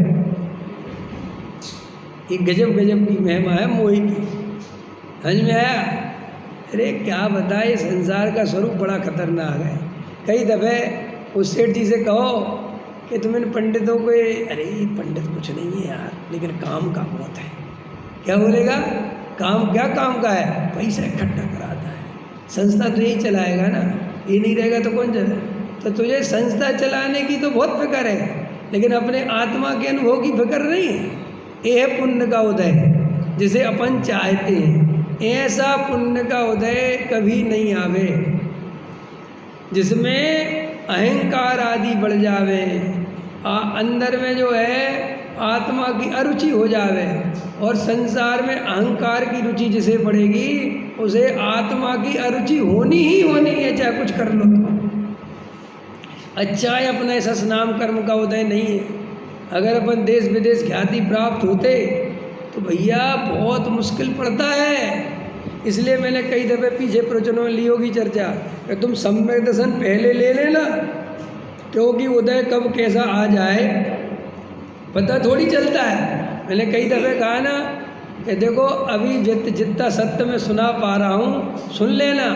ये गजब गजब की महिमा है मोही की। समझ में आया? अरे क्या बताए, संसार का स्वरूप बड़ा खतरनाक है। कई दफ़े उस सेठ जी से कहो कि तुम इन पंडितों को, अरे ये पंडित कुछ नहीं है यार, लेकिन काम का बहुत है। क्या बोलेगा? काम क्या काम का है? पैसा इकट्ठा कराता है, संस्था तो यही चलाएगा ना, ये नहीं रहेगा तो कौन चले? तो तुझे संस्था चलाने की तो बहुत फिक्र है, लेकिन अपने आत्मा के अनुभव की फिक्र नहीं है। ये है पुण्य का उदय जिसे अपन चाहते हैं। ऐसा पुण्य का उदय कभी नहीं आवे जिसमें अहंकार आदि बढ़ जावे, अंदर में जो है आत्मा की अरुचि हो जावे, और संसार में अहंकार की रुचि जिसे बढ़ेगी उसे आत्मा की अरुचि होनी ही होनी है, चाहे कुछ कर लो तो। अच्छा है अपना ऐसा नाम कर्म का उदय नहीं है। अगर अपन देश विदेश ख्याति प्राप्त होते तो भैया बहुत मुश्किल पड़ता है। इसलिए मैंने कई दफ़े पीछे प्रवचनों में ली होगी चर्चा कि तुम सम्यक दर्शन पहले ले लेना, क्योंकि उदय कब कैसा आ जाए पता थोड़ी चलता है। मैंने कई दफ़े कहा ना कि देखो अभी जितना सत्य में सुना पा रहा हूँ सुन लेना,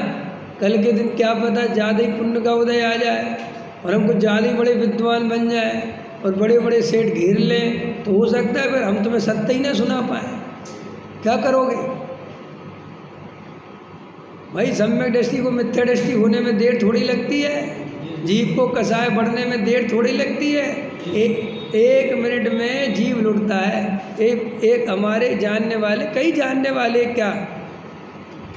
कल के दिन क्या पता ज़्यादा ही पुण्य का उदय आ जाए और हम कुछ ज़्यादा ही बड़े विद्वान बन जाए और बड़े बड़े सेठ घेर लें, तो हो सकता है फिर हम तुम्हें सत्य ही ना सुना पाए। क्या करोगे भाई? सम्यक दृष्टि को मिथ्या दृष्टि होने में देर थोड़ी लगती है, जीव को कसाय बढ़ने में देर थोड़ी लगती है। एक मिनट में जीव लुटता है। एक हमारे जानने वाले, कई जानने वाले, क्या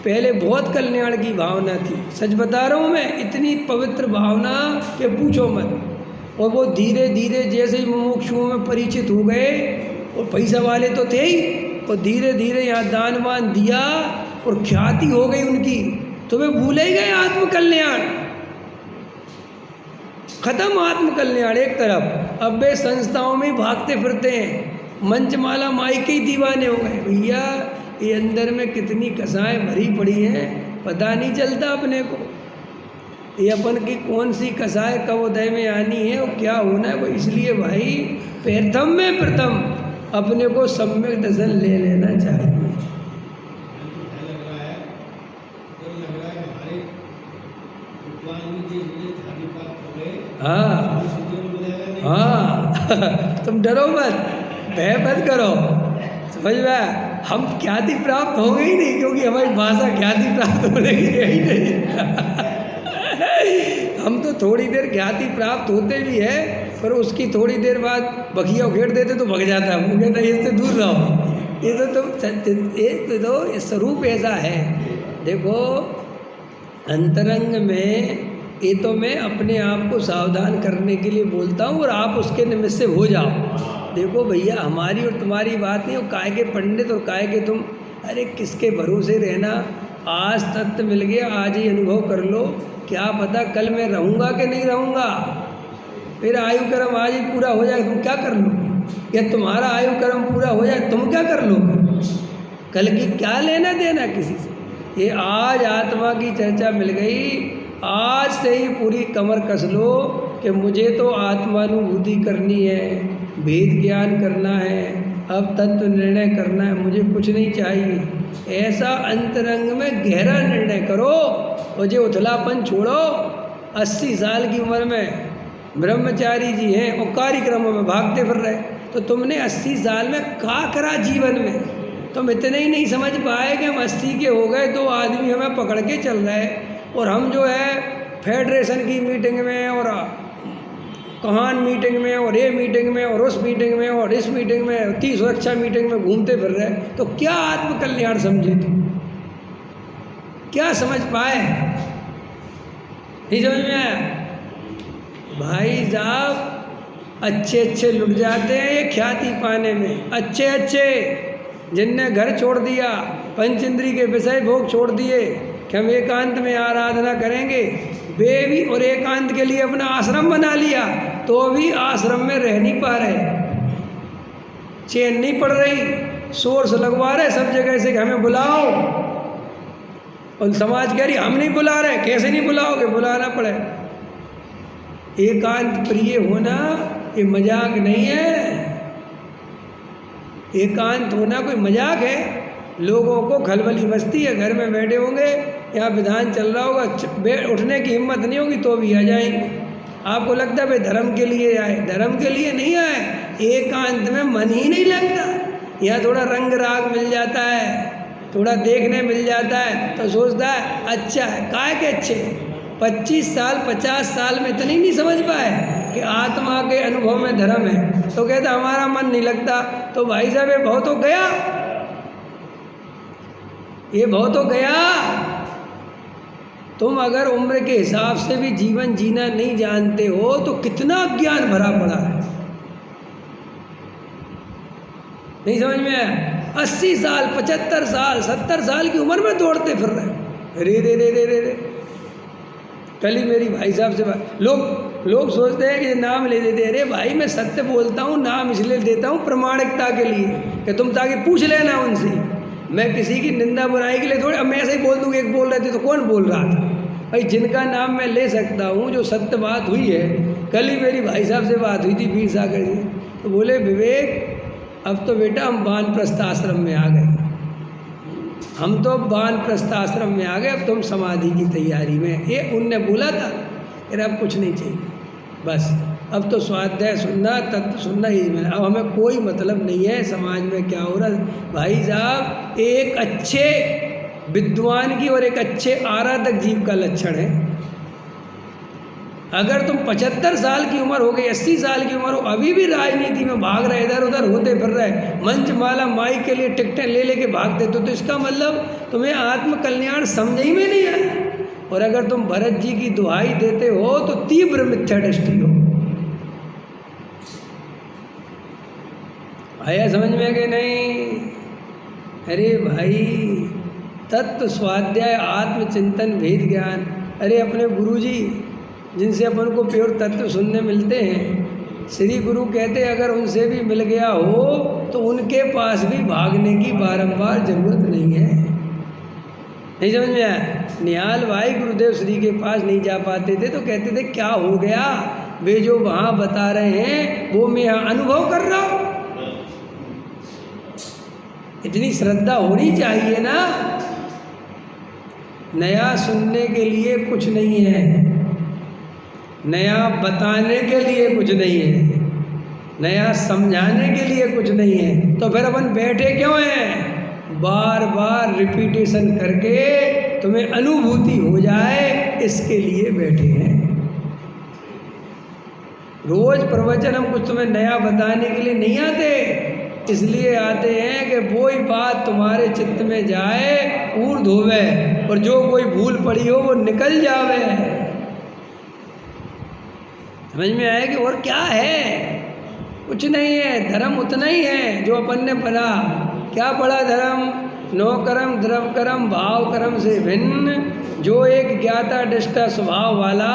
पहले बहुत कल्याण की भावना थी, सच बता रहा हूँ मैं, इतनी पवित्र भावना कि पूछो मत। और वो धीरे धीरे जैसे ही मुमुक्षुओं में परिचित हो गए, और पैसा वाले तो थे ही, और धीरे धीरे यहाँ दान वान दिया और ख्याति हो गई उनकी, तो वे भूले ही गए आत्मकल्याण। खत्म आत्मकल्याण एक तरफ, अब वे संस्थाओं में भागते फिरते हैं, मंचमाला माई के ही दीवाने हो गए। भैया ये अंदर में कितनी कसाएं भरी पड़ी हैं पता नहीं चलता अपने को। ये अपन की कौन सी कसाय कब उदय में आनी है और क्या होना है वो। इसलिए भाई प्रथम में प्रथम अपने को सम्यक दर्शन ले लेना चाहिए। हाँ हाँ तुम डरो मत, भय मत करो, समझ में। हम ख्याति प्राप्त होंगे ही नहीं, क्योंकि हमारी भाषा ख्याति प्राप्त होने की है ही नहीं। हम तो थोड़ी देर ख्याति प्राप्त होते भी है, पर उसकी थोड़ी देर बाद बखिया उखेड़ देते तो भग जाता है। वो कहता है इससे दूर रहो, ये तो तुम एक तो स्वरूप ऐसा है। देखो अंतरंग में ये तो मैं अपने आप को सावधान करने के लिए बोलता हूँ, और आप उसके निमित्त से हो जाओ। देखो भैया हमारी और तुम्हारी बात नहीं, और काय के पंडित और काय के तुम, अरे किसके भरोसे रहना। आज तत्व मिल गया, आज ही अनुभव कर लो, क्या पता कल मैं रहूँगा कि नहीं रहूँगा। फिर आयु कर्म आज ही पूरा हो जाए, तुम क्या कर लोगे? या तुम्हारा आयु कर्म पूरा हो जाए, तुम क्या कर लोगे? कल की क्या लेना देना किसी से। ये आज आत्मा की चर्चा मिल गई, आज से ही पूरी कमर कस लो कि मुझे तो आत्मानुभूति करनी है, वेद ज्ञान करना है, अब तत्व निर्णय करना है, मुझे कुछ नहीं चाहिए। ऐसा अंतरंग में गहरा निर्णय करो, और जो उथलापन छोड़ो। 80 साल की उम्र में ब्रह्मचारी जी हैं और कार्यक्रमों में भागते फिर रहे, तो तुमने 80 साल में क्या करा जीवन में? तुम इतने ही नहीं समझ पाए कि हम 80 के हो गए, 2 आदमी हमें पकड़ के चल रहे, और हम जो है फेडरेशन की मीटिंग में और कहान मीटिंग में और ये मीटिंग में और उस मीटिंग में और इस मीटिंग में 30 सुरक्षा मीटिंग में घूमते फिर रहे, तो क्या आत्मकल्याण समझे तुम? क्या समझ पाए? नहीं समझ में आया? भाई साहब अच्छे अच्छे लुट जाते हैं ये ख्याति पाने में, अच्छे अच्छे जिनने घर छोड़ दिया, पंच इंद्री के विषय भोग छोड़ दिए कि हम एकांत में आराधना करेंगे, वे भी और एकांत के लिए अपना आश्रम बना लिया तो भी आश्रम में रह नहीं पा रहे, चैन नहीं पड़ रही, सोर्स लगवा रहे सब जगह से कि हमें बुलाओ, और समाज कह रही हम नहीं बुला रहे। कैसे नहीं बुलाओगे, बुलाना पड़े। एकांत प्रिय होना ये मजाक नहीं है, एकांत होना कोई मजाक है। लोगों को खलबली मचती है, घर में बैठे होंगे, यहाँ विधान चल रहा होगा, उठने की हिम्मत नहीं होगी तो भी आ जाएंगे। आपको लगता है भाई धर्म के लिए आए, धर्म के लिए नहीं आए, एकांत में मन ही नहीं लगता। यहाँ थोड़ा रंग राग मिल जाता है, थोड़ा देखने मिल जाता है तो सोचता है अच्छा है, काय के अच्छे। 25 साल 50 साल में इतनी नहीं समझ पाए कि आत्मा के अनुभव में धर्म है, तो कहता हमारा मन नहीं लगता। तो भाई साहब ये बहुत हो गया, ये बहुत हो गया। तुम अगर उम्र के हिसाब से भी जीवन जीना नहीं जानते हो तो कितना ज्ञान भरा पड़ा है, नहीं समझ में आया। 80 साल 75 साल 70 साल की उम्र में दौड़ते फिर रहे, रे रे रे रे रे रे। कल ही मेरी भाई साहब से बात, लोग सोचते हैं कि नाम ले देते, अरे भाई मैं सत्य बोलता हूँ, नाम इसलिए देता हूँ प्रमाणिकता के लिए कि तुम ताकि पूछ लेना उनसे। मैं किसी की निंदा बुराई के लिए थोड़ी, अब मैं ऐसे ही बोल दूँगी, एक बोल रहे थे तो कौन बोल रहा था भाई। जिनका नाम मैं ले सकता हूँ, जो सत्य बात हुई है। कल ही मेरी भाई साहब से बात हुई थी वीर सागर जी, तो बोले विवेक अब तो बेटा हम वानप्रस्थ आश्रम में आ गए, हम तो वानप्रस्थ आश्रम में आ गए, अब तुम समाधि की तैयारी में। ये उनने बोला था, फिर अब कुछ नहीं चाहिए, बस अब तो स्वाध्याय सुनना, तत्व सुनना ही में, अब हमें कोई मतलब नहीं है समाज में क्या हो रहा है। भाई साहब एक अच्छे विद्वान की और एक अच्छे आराधक जीव का लक्षण है। अगर तुम 75 साल की उम्र हो गई, 80 साल की उम्र हो, अभी भी राजनीति में भाग रहे, इधर उधर होते फिर रहे, मंच माला माई के लिए टिकटें ले लेके भागते, तो इसका मतलब तुम्हें आत्म कल्याण समझ ही में नहीं आया। और अगर तुम भरत जी की दुहाई देते हो तो तीव्र मिथ्या दृष्टि हो। आया समझ में कि नहीं? अरे भाई तत्व स्वाध्याय आत्मचिंतन भेद ज्ञान, अरे अपने गुरुजी जिनसे अपन को प्योर तत्व सुनने मिलते हैं, श्री गुरु कहते अगर उनसे भी मिल गया हो तो उनके पास भी भागने की बारंबार जरूरत नहीं है। नहीं समझ में आया? निहाल भाई गुरुदेव श्री के पास नहीं जा पाते थे तो कहते थे क्या हो गया, वे जो वहाँ बता रहे हैं वो मैं यहाँ अनुभव कर रहा हूँ। इतनी श्रद्धा होनी चाहिए ना। नया सुनने के लिए कुछ नहीं है, नया बताने के लिए कुछ नहीं है, नया समझाने के लिए कुछ नहीं है, तो फिर अपन बैठे क्यों हैं? बार बार रिपीटेशन करके तुम्हें अनुभूति हो जाए इसके लिए बैठे हैं। रोज प्रवचन हम कुछ तुम्हें नया बताने के लिए नहीं आते, इसलिए आते हैं कि वो ही बात तुम्हारे चित्त में जाए, ऊर्ध होवे, और जो कोई भूल पड़ी हो वो निकल जावे। समझ में आया कि और क्या है? कुछ नहीं है, धर्म उतना ही है जो अपन ने पढ़ा। क्या पढ़ा धर्म? नौ कर्म द्रव कर्म भाव कर्म से भिन्न, जो एक ज्ञाता दृष्टा स्वभाव वाला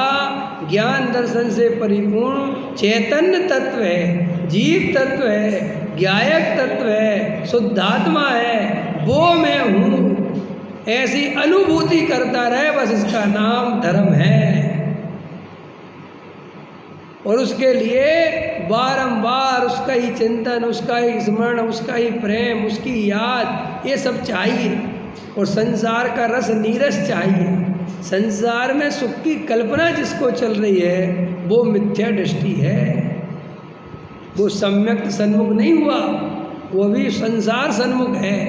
ज्ञान दर्शन से परिपूर्ण चैतन्य तत्व है, जीव तत्व है, ज्ञायक तत्व है, शुद्धात्मा है, वो मैं हूँ, ऐसी अनुभूति करता रहे, बस इसका नाम धर्म है। और उसके लिए बारंबार उसका ही चिंतन, उसका ही स्मरण, उसका ही प्रेम, उसकी याद, ये सब चाहिए। और संसार का रस नीरस चाहिए। संसार में सुख की कल्पना जिसको चल रही है वो मिथ्या दृष्टि है, वो सम्यक सन्मुख नहीं हुआ, वो भी संसार सन्मुख है।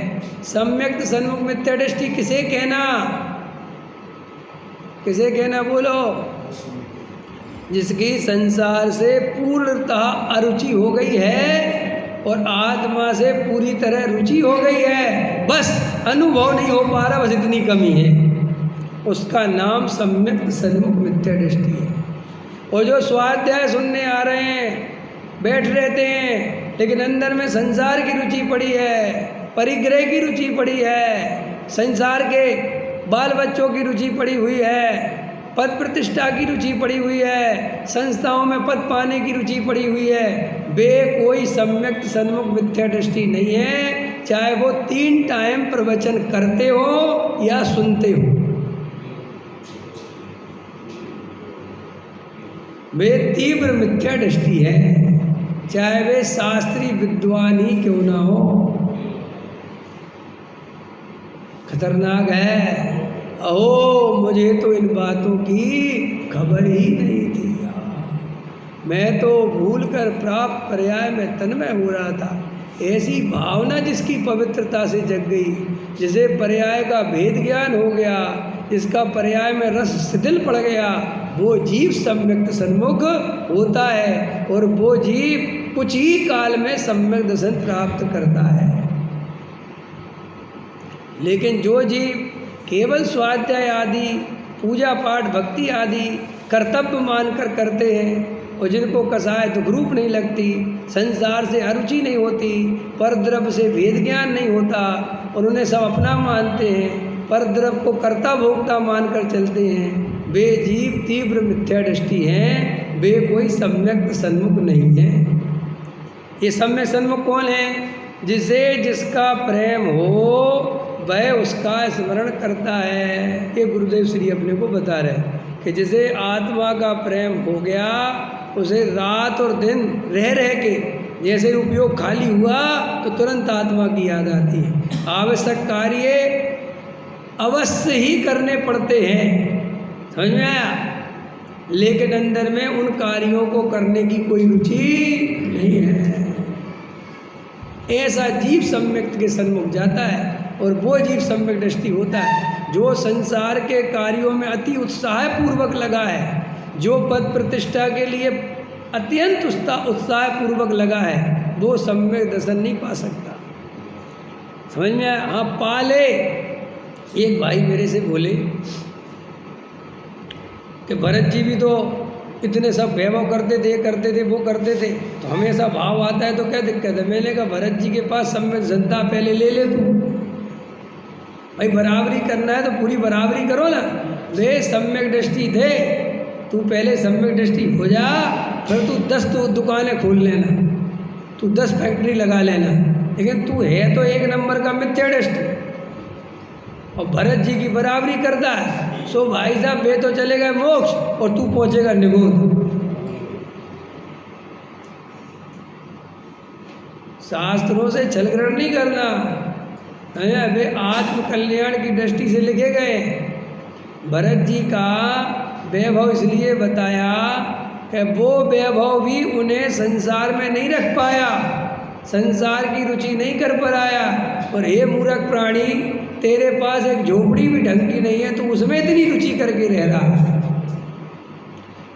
सम्यक सन्मुख मिथ्या दृष्टि किसे कहना? किसे कहना बोलो? जिसकी संसार से पूर्णतः अरुचि हो गई है और आत्मा से पूरी तरह रुचि हो गई है, बस अनुभव नहीं हो पा रहा, बस इतनी कमी है। उसका नाम सम्यक सन्मुख मिथ्या दृष्टि है। और जो स्वाध्याय सुनने आ रहे हैं, बैठ रहते हैं, लेकिन अंदर में संसार की रुचि पड़ी है, परिग्रह की रुचि पड़ी है, संसार के बाल बच्चों की रुचि पड़ी हुई है, पद प्रतिष्ठा की रुचि पड़ी हुई है, संस्थाओं में पद पाने की रुचि पड़ी हुई है, वे कोई सम्यक सन्मुख मिथ्या दृष्टि नहीं है, चाहे वो 3 टाइम प्रवचन करते हो या सुनते हो। वे तीव्र मिथ्या दृष्टि है, चाहे वे शास्त्री विद्वान ही क्यों ना हो। खतरनाक है। अहो, मुझे तो इन बातों की खबर ही नहीं थी यार। मैं तो भूलकर प्राप्त पर्याय में तन्मय हो रहा था। ऐसी भावना जिसकी पवित्रता से जग गई, जिसे पर्याय का भेद ज्ञान हो गया, जिसका पर्याय में रस शिथिल पड़ गया, वो जीव सम्यक सन्मुख होता है और वो जीव कुछ ही काल में सम्यक दर्शन प्राप्त करता है। लेकिन जो जीव केवल स्वाध्याय आदि, पूजा पाठ, भक्ति आदि कर्तव्य मानकर करते हैं और जिनको कसाय दुख रूप नहीं लगती, संसार से अरुचि नहीं होती, पर द्रव्य से भेद ज्ञान नहीं होता और उन्हें सब अपना मानते हैं, पर द्रव्य को कर्ता भोक्ता मानकर चलते हैं, वे जीव तीव्र मिथ्या दृष्टि हैं, वे कोई सम्यक सन्मुख नहीं है। ये सम्यक सन्मुख कौन है? जिसे जिसका प्रेम हो वह उसका स्मरण करता है। ये गुरुदेव श्री अपने को बता रहे कि जिसे आत्मा का प्रेम हो गया, उसे रात और दिन रह रह के जैसे उपयोग खाली हुआ तो तुरंत आत्मा की याद आती है। आवश्यक कार्य अवश्य ही करने पड़ते हैं, समझ में आया? लेकिन अंदर में उन कार्यों को करने की कोई रुचि नहीं है। ऐसा जीव सम्यक के सन्मुख जाता है और वो जीव सम्यक दृष्टि होता है जो संसार के कार्यों में अति उत्साह पूर्वक लगा है, जो पद प्रतिष्ठा के लिए अत्यंत उत्साह पूर्वक लगा है, वो सम्यक दर्शन नहीं पा सकता। समझ में आया? हाँ, पाले। एक भाई मेरे से बोले कि भरत जी भी तो इतने सब वैभव करते थे, वो करते थे, तो हमेशा भाव आता है तो क्या दिक्कत है? मैंने कहा भरत जी के पास सम्यक जनता पहले ले ले तू। भाई बराबरी करना है तो पूरी बराबरी करो ना। वे सम्यक दृष्टि थे, तू पहले सम्यक दृष्टि हो जा, फिर तू 10 दुकानें खोल लेना, तू 10 फैक्ट्री लगा लेना, लेकिन तू है तो 1 नंबर का मिथ्या दृष्टि और भरत जी की बराबरी करता है। सो भाई साहब, वे तो चले गए मोक्ष और तू पहुंचेगा निगोद। शास्त्रों से छल ग्रहण नहीं करना है। वे आत्म कल्याण की दृष्टि से लिखे गए। भरत जी का वैभव इसलिए बताया कि वो वैभव भी उन्हें संसार में नहीं रख पाया, संसार की रुचि नहीं कर पाया। और हे मूर्ख प्राणी, तेरे पास एक झोपड़ी भी ढंग की नहीं है, तो उसमें इतनी रुचि करके रह रहा है।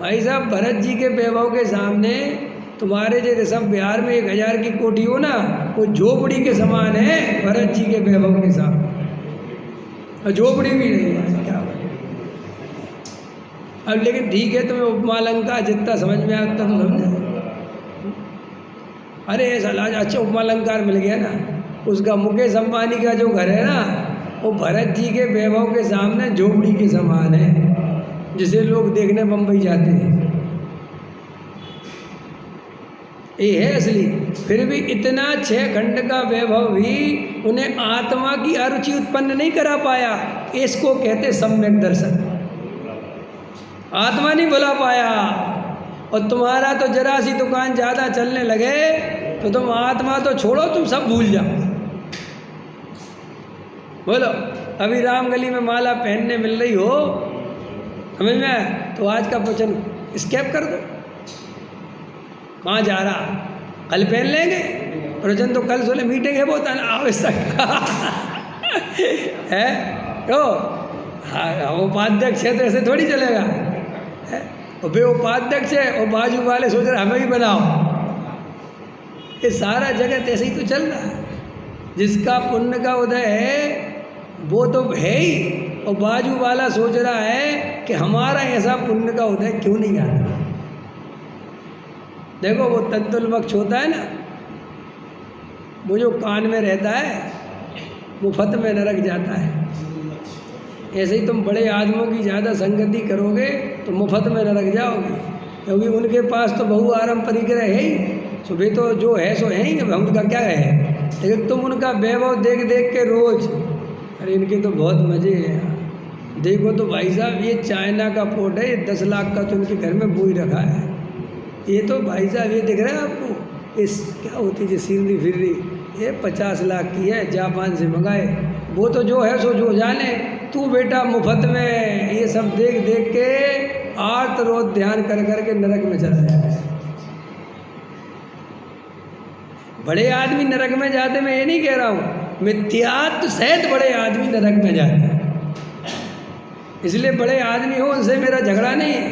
भाई साहब, भरत जी के वैभव के सामने तुम्हारे जैसे सब बिहार में 1000 की कोठी हो ना, वो झोपड़ी के समान है भरत जी के वैभव के सामने। झोपड़ी भी नहीं है, क्या अब? लेकिन ठीक है, तुम्हें उपमालंकार जितना समझ में आया उतना तो समझे। अरे ऐसा लाज, अच्छा उपमालंकार मिल गया ना। उसका मुकेश अंबानी का जो घर है ना, वो भरत जी के वैभव के सामने झोपड़ी के समान है, जिसे लोग देखने बम्बई जाते हैं। ये है असली। फिर भी इतना 6 खंड का वैभव भी उन्हें आत्मा की अरुचि उत्पन्न नहीं करा पाया। इसको कहते सम्यक दर्शन। आत्मा नहीं भुला पाया। और तुम्हारा तो जरा सी दुकान ज़्यादा चलने लगे तो तुम आत्मा तो छोड़ो, तुम सब भूल जाओ। बोलो, अभी रामगली में माला पहनने मिल रही हो, समझ में आया? तो आज का वचन स्किप कर दो। कहाँ जा रहा? कल पहन लेंगे प्रवचन, तो कल सोले मीटिंग है बहुत आवश्यक है। तो हाँ, उपाध्यक्ष है तो ऐसे थोड़ी चलेगा है? और वे उपाध्यक्ष है और बाजू वाले सोच रहे हमें ही बनाओ। ये सारा जगत ऐसे ही तो चल रहा है। जिसका पुण्य का उदय है वो तो है ही, और बाजू वाला सोच रहा है कि हमारा ऐसा पुण्य का उदय क्यों नहीं आता। देखो वो तंतुल वक्ष होता है ना, वो जो कान में रहता है, मुफ्त में नरक जाता है। ऐसे ही तुम बड़े आदमियों की ज़्यादा संगति करोगे तो मुफ्त में नरक जाओगे, क्योंकि उनके पास तो बहु आरम परिग्रह है ही, सुबह तो जो है सो है ही, अब उनका क्या है। लेकिन तुम उनका वैभव देख देख के रोज, अरे इनके तो बहुत मज़े हैं यार, देखो तो भाई साहब ये चाइना का पोर्ट है, ये 10 लाख का तो इनके घर में बोई रखा है। ये तो भाई साहब ये दिख रहा है आपको, इस क्या होती है सीनरी फिररी, ये 50 लाख की है, जापान से मंगाए। वो तो जो है सो जो जाने, तू बेटा मुफ्त में ये सब देख देख के आर्त रोज ध्यान कर कर के नरक में चला जाए। बड़े आदमी नरक में जाते, मैं ये नहीं कह रहा हूँ, मिथ्यात्व सहित बड़े आदमी नरक में जाते हैं। इसलिए बड़े आदमी हो उनसे मेरा झगड़ा नहीं है,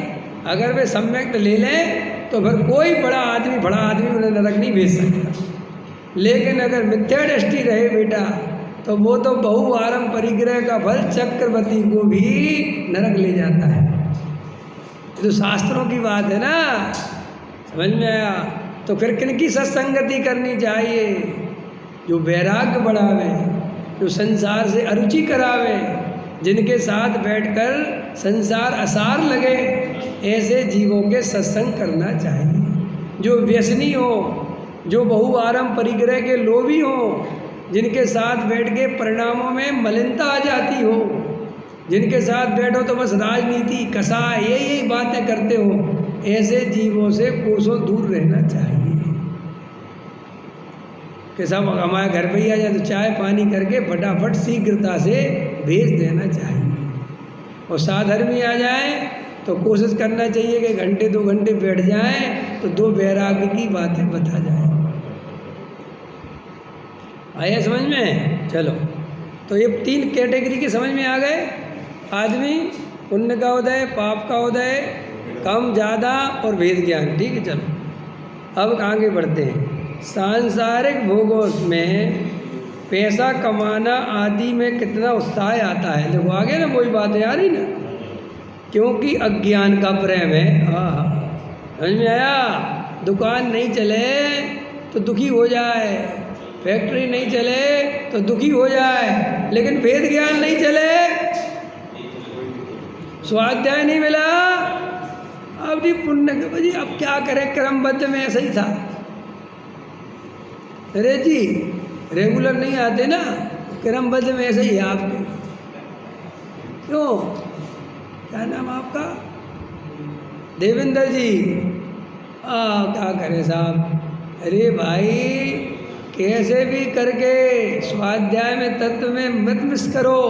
अगर वे सम्यक ले लें तो फिर कोई बड़ा आदमी उन्हें नरक नहीं भेज सकता। लेकिन अगर मिथ्या दृष्टि रहे बेटा तो वो तो बहु आरम परिग्रह का फल चक्रवर्ती को भी नरक ले जाता है। ये तो शास्त्रों की बात है ना, समझ में आया। तो फिर किनकी सत्संगति करनी चाहिए? जो वैराग्य बढ़ावे, जो संसार से अरुचि करावे, जिनके साथ बैठकर संसार असार लगे, ऐसे जीवों के सत्संग करना चाहिए। जो व्यसनी हो, जो बहु आरम परिग्रह के लोभी हो, जिनके साथ बैठ के परिणामों में मलिनता आ जाती हो, जिनके साथ बैठो तो बस राजनीति कसाय यही बातें करते हो, ऐसे जीवों से कोसों दूर रहना चाहिए। कि सब हमारे घर पे ही आ जाए तो चाय पानी करके फटाफट शीघ्रता से भेज देना चाहिए। और साधर्मी आ जाए तो कोशिश करना चाहिए कि घंटे 2 घंटे बैठ जाएं तो 2 वैराग्य की बातें बता जाए। आया समझ में? चलो, तो ये 3 कैटेगरी के समझ में आ गए। आदमी, पुण्य का उदय, पाप का उदय, कम ज़्यादा और भेद ज्ञान। ठीक है, चलो अब आगे बढ़ते हैं। सांसारिक भोगों में पैसा कमाना आदि में कितना उत्साह आता है। देखो आगे ना वही बातें आ रही ना, क्योंकि अज्ञान का प्रेम है। हाँ, समझ में आया। दुकान नहीं चले तो दुखी हो जाए, फैक्ट्री नहीं चले तो दुखी हो जाए, लेकिन वेद ज्ञान नहीं चले, स्वाध्याय नहीं मिला, अब जी पुण्य के बजी अब क्या करें, क्रमबद्ध में ऐसा ही था। अरे जी रेगुलर नहीं आते ना, क्रमबद्ध में ऐसा ही है आपके। क्यों, क्या नाम आपका? देवेंद्र जी। क्या करें साहब, अरे भाई कैसे भी करके स्वाध्याय में तत्व में मत मिस करो।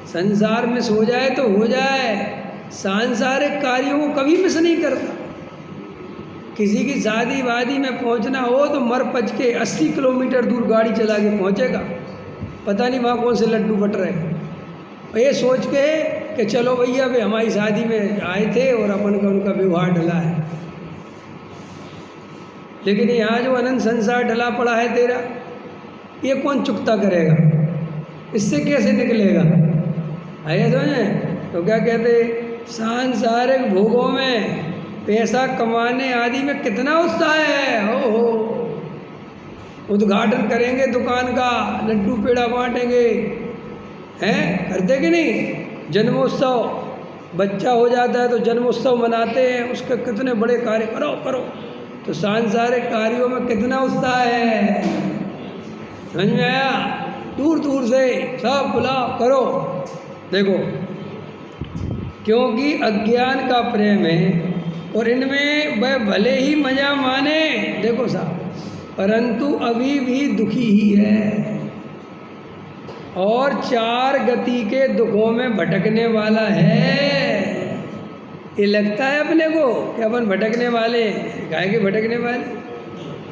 संसार मिस हो जाए तो हो जाए, सांसारिक कार्यों को कभी मिस नहीं करता। किसी की शादी वादी में पहुंचना हो तो मर पच के 80 किलोमीटर दूर गाड़ी चला के पहुंचेगा, पता नहीं वहाँ कौन से लड्डू बट रहे हैं। और ये सोच के कि चलो भैया वे हमारी शादी में आए थे और अपन का उनका व्यवहार ढला है। लेकिन यहाँ जो अनंत संसार ढला पड़ा है तेरा, ये कौन चुकता करेगा, इससे कैसे निकलेगा? आया समझ? तो क्या कहते, सांसारिक भोगों में पैसा कमाने आदि में कितना उत्साह है। हो उद्घाटन करेंगे दुकान का, लड्डू पेड़ा बांटेंगे, हैं, करते कि नहीं? जन्मोत्सव, बच्चा हो जाता है तो जन्मोत्सव मनाते हैं, उसके कितने बड़े कार्य करो करो। तो सांसारिक कार्यों में कितना उत्साह है, समझ में आया? दूर दूर से सब बुलाओ करो। देखो, क्योंकि अज्ञान का प्रेम है और इनमें वह भले ही मजा माने, देखो साहब, परंतु अभी भी दुखी ही है और 4 गति के दुखों में भटकने वाला है। ये लगता है अपने को कि अपन भटकने वाले, काहे के भटकने वाले?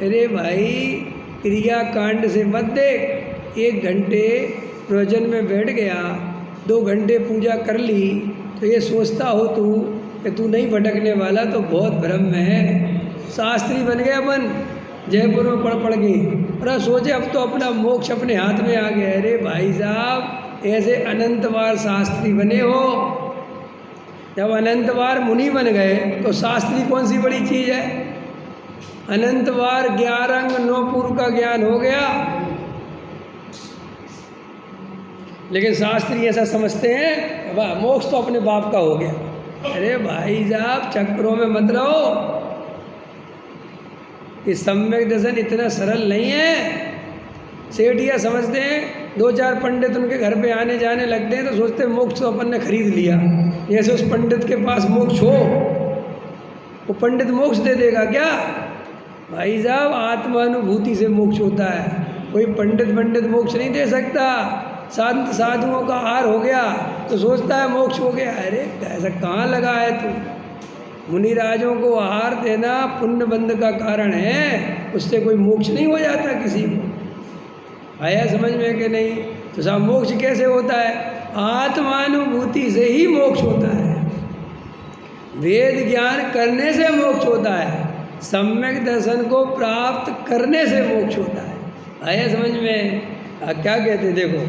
अरे भाई क्रिया कांड से मत देख। 1 घंटे प्रवचन में बैठ गया, 2 घंटे पूजा कर ली, तो ये सोचता हो तू कि तू नहीं भटकने वाला तो बहुत भ्रम में है। शास्त्री बन गए अपन, जयपुर में पढ़ पढ़ के, और सोचे अब तो अपना मोक्ष अपने हाथ में आ गया। अरे भाई साहब, ऐसे अनंत बार शास्त्री बने हो, जब अनंत बार मुनि बन गए तो शास्त्री कौन सी बड़ी चीज़ है? अनंत बार 11 अंग 9 पूर्व का ज्ञान हो गया, लेकिन शास्त्री ऐसा समझते हैं वाह मोक्ष तो अपने बाप का हो गया। अरे भाई साहब चक्रों में मत रहो, ये सम्यक दर्शन इतना सरल नहीं है। सेठिया समझते हैं, 2-4 पंडित उनके घर पे आने जाने लगते हैं तो सोचते हैं मोक्ष तो अपन ने खरीद लिया। जैसे उस पंडित के पास मोक्ष हो, वो पंडित मोक्ष दे देगा क्या? भाई साहब आत्मानुभूति से मोक्ष होता है, कोई पंडित मोक्ष नहीं दे सकता। संत साधुओं का हार हो गया तो सोचता है मोक्ष हो गया। अरे ऐसा कहाँ लगा है तू? मुनिराजों को आहार देना पुण्य बंध का कारण है, उससे कोई मोक्ष नहीं हो जाता किसी को। आया समझ में कि नहीं? तो साहब मोक्ष कैसे होता है? आत्मानुभूति से ही मोक्ष होता है। वेद ज्ञान करने से मोक्ष होता है, सम्यक दर्शन को प्राप्त करने से मोक्ष होता है। आया समझ में? क्या कहते देखो,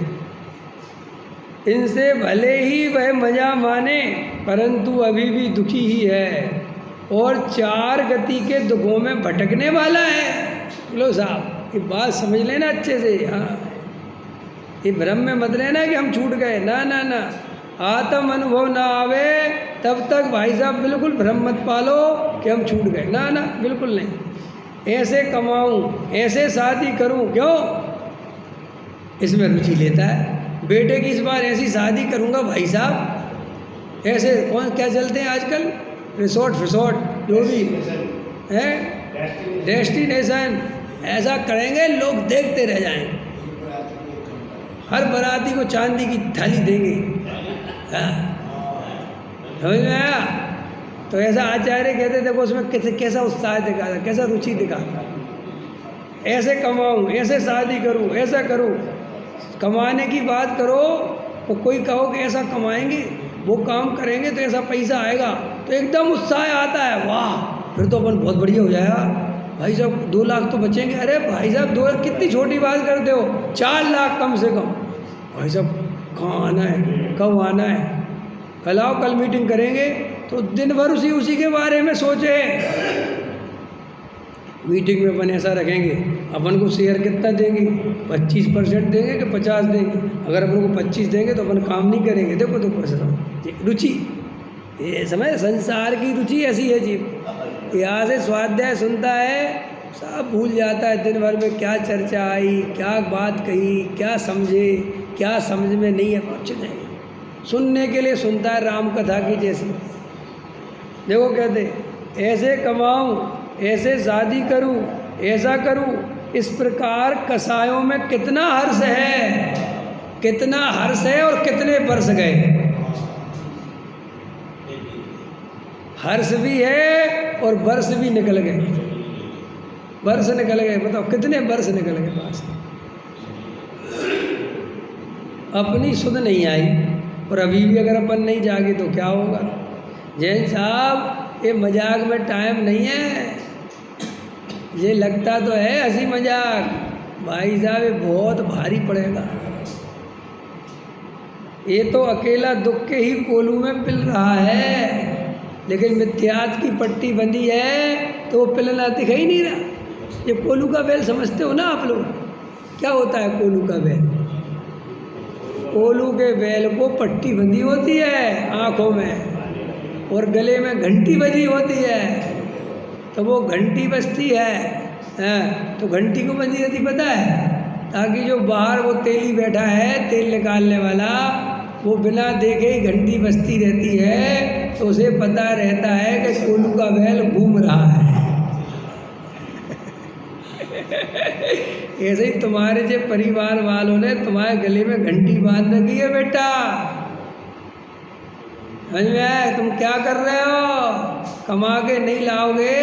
इनसे भले ही वह मजा माने परंतु अभी भी दुखी ही है और 4 गति के दुखों में भटकने वाला है। लो साहब ये बात समझ लेना अच्छे से। हाँ, ये भ्रम में मत रहना कि हम छूट गए, ना ना ना। आत्म अनुभव ना आवे तब तक भाई साहब बिल्कुल भ्रम मत पालो कि हम छूट गए, ना ना बिल्कुल नहीं। ऐसे कमाऊं, ऐसे शादी करूं, क्यों? इसमें रुचि लेता है। बेटे की इस बार ऐसी शादी करूंगा भाई साहब, ऐसे कौन क्या चलते हैं आजकल, रिसोर्ट जो भी है, डेस्टिनेशन, ऐसा करेंगे लोग देखते रह जाएंगे। हर बाराती को चांदी की थाली देंगे। हाँ समझ में आया? तो ऐसा आचार्य कहते देखो उसमें कैसा उत्साह दिखाता, कैसा रुचि दिखाता। ऐसे कमाऊं, ऐसे शादी करूं, ऐसा करूं। कमाने की बात करो तो कोई कहो कि ऐसा कमाएंगे, वो काम करेंगे तो ऐसा पैसा आएगा, तो एकदम उत्साह आता है, वाह फिर तो अपन बहुत बढ़िया हो जाएगा भाई साहब, 2 लाख तो बचेंगे। अरे भाई साहब 2 लाख कितनी छोटी बात करते हो, 4 लाख कम से कम। भाई साहब कहाँ आना है, कब आना है? कल आओ, कल मीटिंग करेंगे। तो दिन भर उसी के बारे में सोचे। मीटिंग में अपन ऐसा रखेंगे, अपन को शेयर कितना देंगे, 25% देंगे कि 50 देंगे? अगर अपन को 25 देंगे तो अपन काम नहीं करेंगे। देखो रुचि, ये समझ, संसार की रुचि ऐसी है जीव। यहाँ से स्वाध्याय सुनता है, सब भूल जाता है दिन भर में क्या चर्चा आई, क्या बात कही, क्या समझे, क्या समझ में नहीं है, कुछ नहीं। सुनने के लिए सुनता है, राम कथा की जैसी। देखो कहते ऐसे कमाऊं, ऐसे शादी करूं, ऐसा करूं। इस प्रकार कसायों में कितना हर्ष है, कितना हर्ष है और कितने वर्ष गए। हर्ष भी है और वर्ष भी निकल गए, वर्ष निकल गए। बताओ कितने वर्ष निकल गए पास। अपनी सुध नहीं आई और अभी भी अगर अपन नहीं जागे तो क्या होगा? जैन साहब ये मजाक में टाइम नहीं है। ये लगता तो है हंसी मजाक, भाई साहब ये बहुत भारी पड़ेगा। ये तो अकेला दुख के ही कोलू में पिल रहा है, लेकिन मिथ्यात की पट्टी बंधी है तो वो पिलना दिखाई नहीं रहा। ये कोलू का बैल समझते हो ना आप लोग? क्या होता है कोलू का बैल? कोलू के बैल को पट्टी बंधी होती है आँखों में और गले में घंटी बजी होती है, तो वो घंटी बजती है। तो घंटी को बंधी रहती पता है, ताकि जो बाहर वो तेली बैठा है, तेल निकालने वाला, वो बिना देखे ही घंटी बजती रहती है, तो उसे पता रहता है कि कोलू का बैल घूम रहा है। ऐसे ही तुम्हारे जो परिवार वालों ने तुम्हारे गले में घंटी बांध रखी है बेटा। समझ में आया? तुम क्या कर रहे हो? कमा के नहीं लाओगे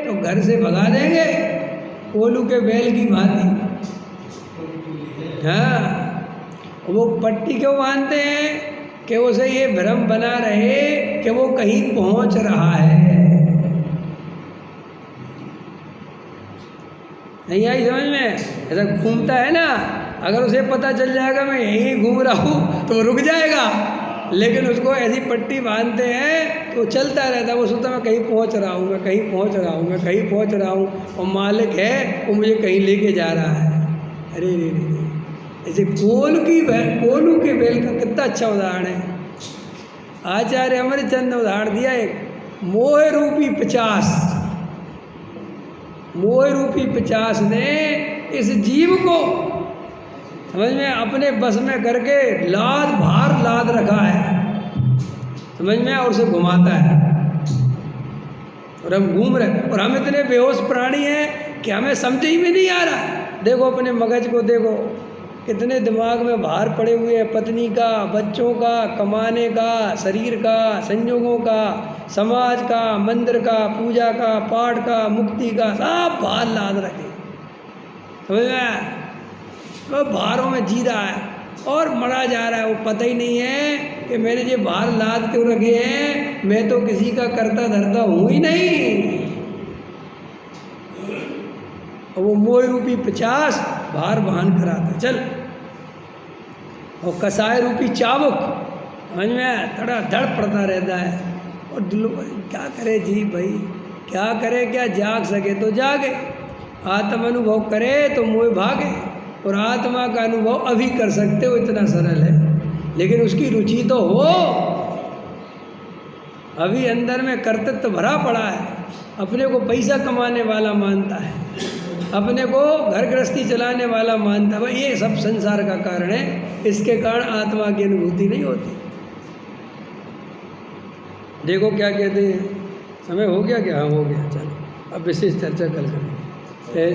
तो घर से भगा देंगे कोलू के बैल की भांति। हाँ, वो पट्टी क्यों बांधते हैं कि उसे ये भ्रम बना रहे कि वो कहीं पहुंच रहा है। नहीं आई समझ में? ऐसा घूमता है ना, अगर उसे पता चल जाएगा मैं यहीं घूम रहा हूँ तो वो रुक जाएगा, लेकिन उसको ऐसी पट्टी बांधते हैं तो चलता रहता है। वो सोचता मैं कहीं पहुँच रहा हूँ, मैं कहीं पहुँच रहा हूँ, मैं कहीं पहुँच रहा हूँ, और मालिक है वो मुझे कहीं लेके जा रहा है। अरे रे रे, ऐसे कोलू के बेल का कितना अच्छा उदाहरण है। आचार्य अमरचंद ने उदाहरण दिया एक मोह रूपी 50। मोह रूपी 50 ने इस जीव को समझ में अपने बस में करके भार लाद रखा है, समझ में, और उसे घुमाता है और हम घूम रहे। और हम इतने बेहोश प्राणी हैं कि हमें समझ ही में नहीं आ रहा। देखो अपने मगज को देखो, कितने दिमाग में भार पड़े हुए हैं, पत्नी का, बच्चों का, कमाने का, शरीर का, संयोगों का, समाज का, मंदिर का, पूजा का, पाठ का, मुक्ति का, सब भार लाद रखे, समझ में। वो भारों में जी रहा है और मरा जा रहा है। वो पता ही नहीं है कि मैंने ये भार लाद क्यों रखे हैं, मैं तो किसी का करता धरता हूँ ही नहीं। और वो मोह रूपी 50 भार बहन कराता चल। और कसाय रूपी चाबुक समझ में थोड़ा धड़ पड़ता रहता है। और दिल क्या करे जी भाई, क्या करे, क्या जाग सके तो जागे, आत्म अनुभव करे तो मोह भागे। और आत्मा का अनुभव अभी कर सकते हो, इतना सरल है, लेकिन उसकी रुचि तो हो। अभी अंदर में कर्तृत्व भरा पड़ा है, अपने को पैसा कमाने वाला मानता है, अपने को घर गृहस्थी चलाने वाला मानता है। ये सब संसार का कारण है, इसके कारण आत्मा की अनुभूति नहीं होती। देखो क्या कहते हैं, समय हो गया क्या? हाँ हो गया, चलो अब विशेष चर्चा कल करेंगे।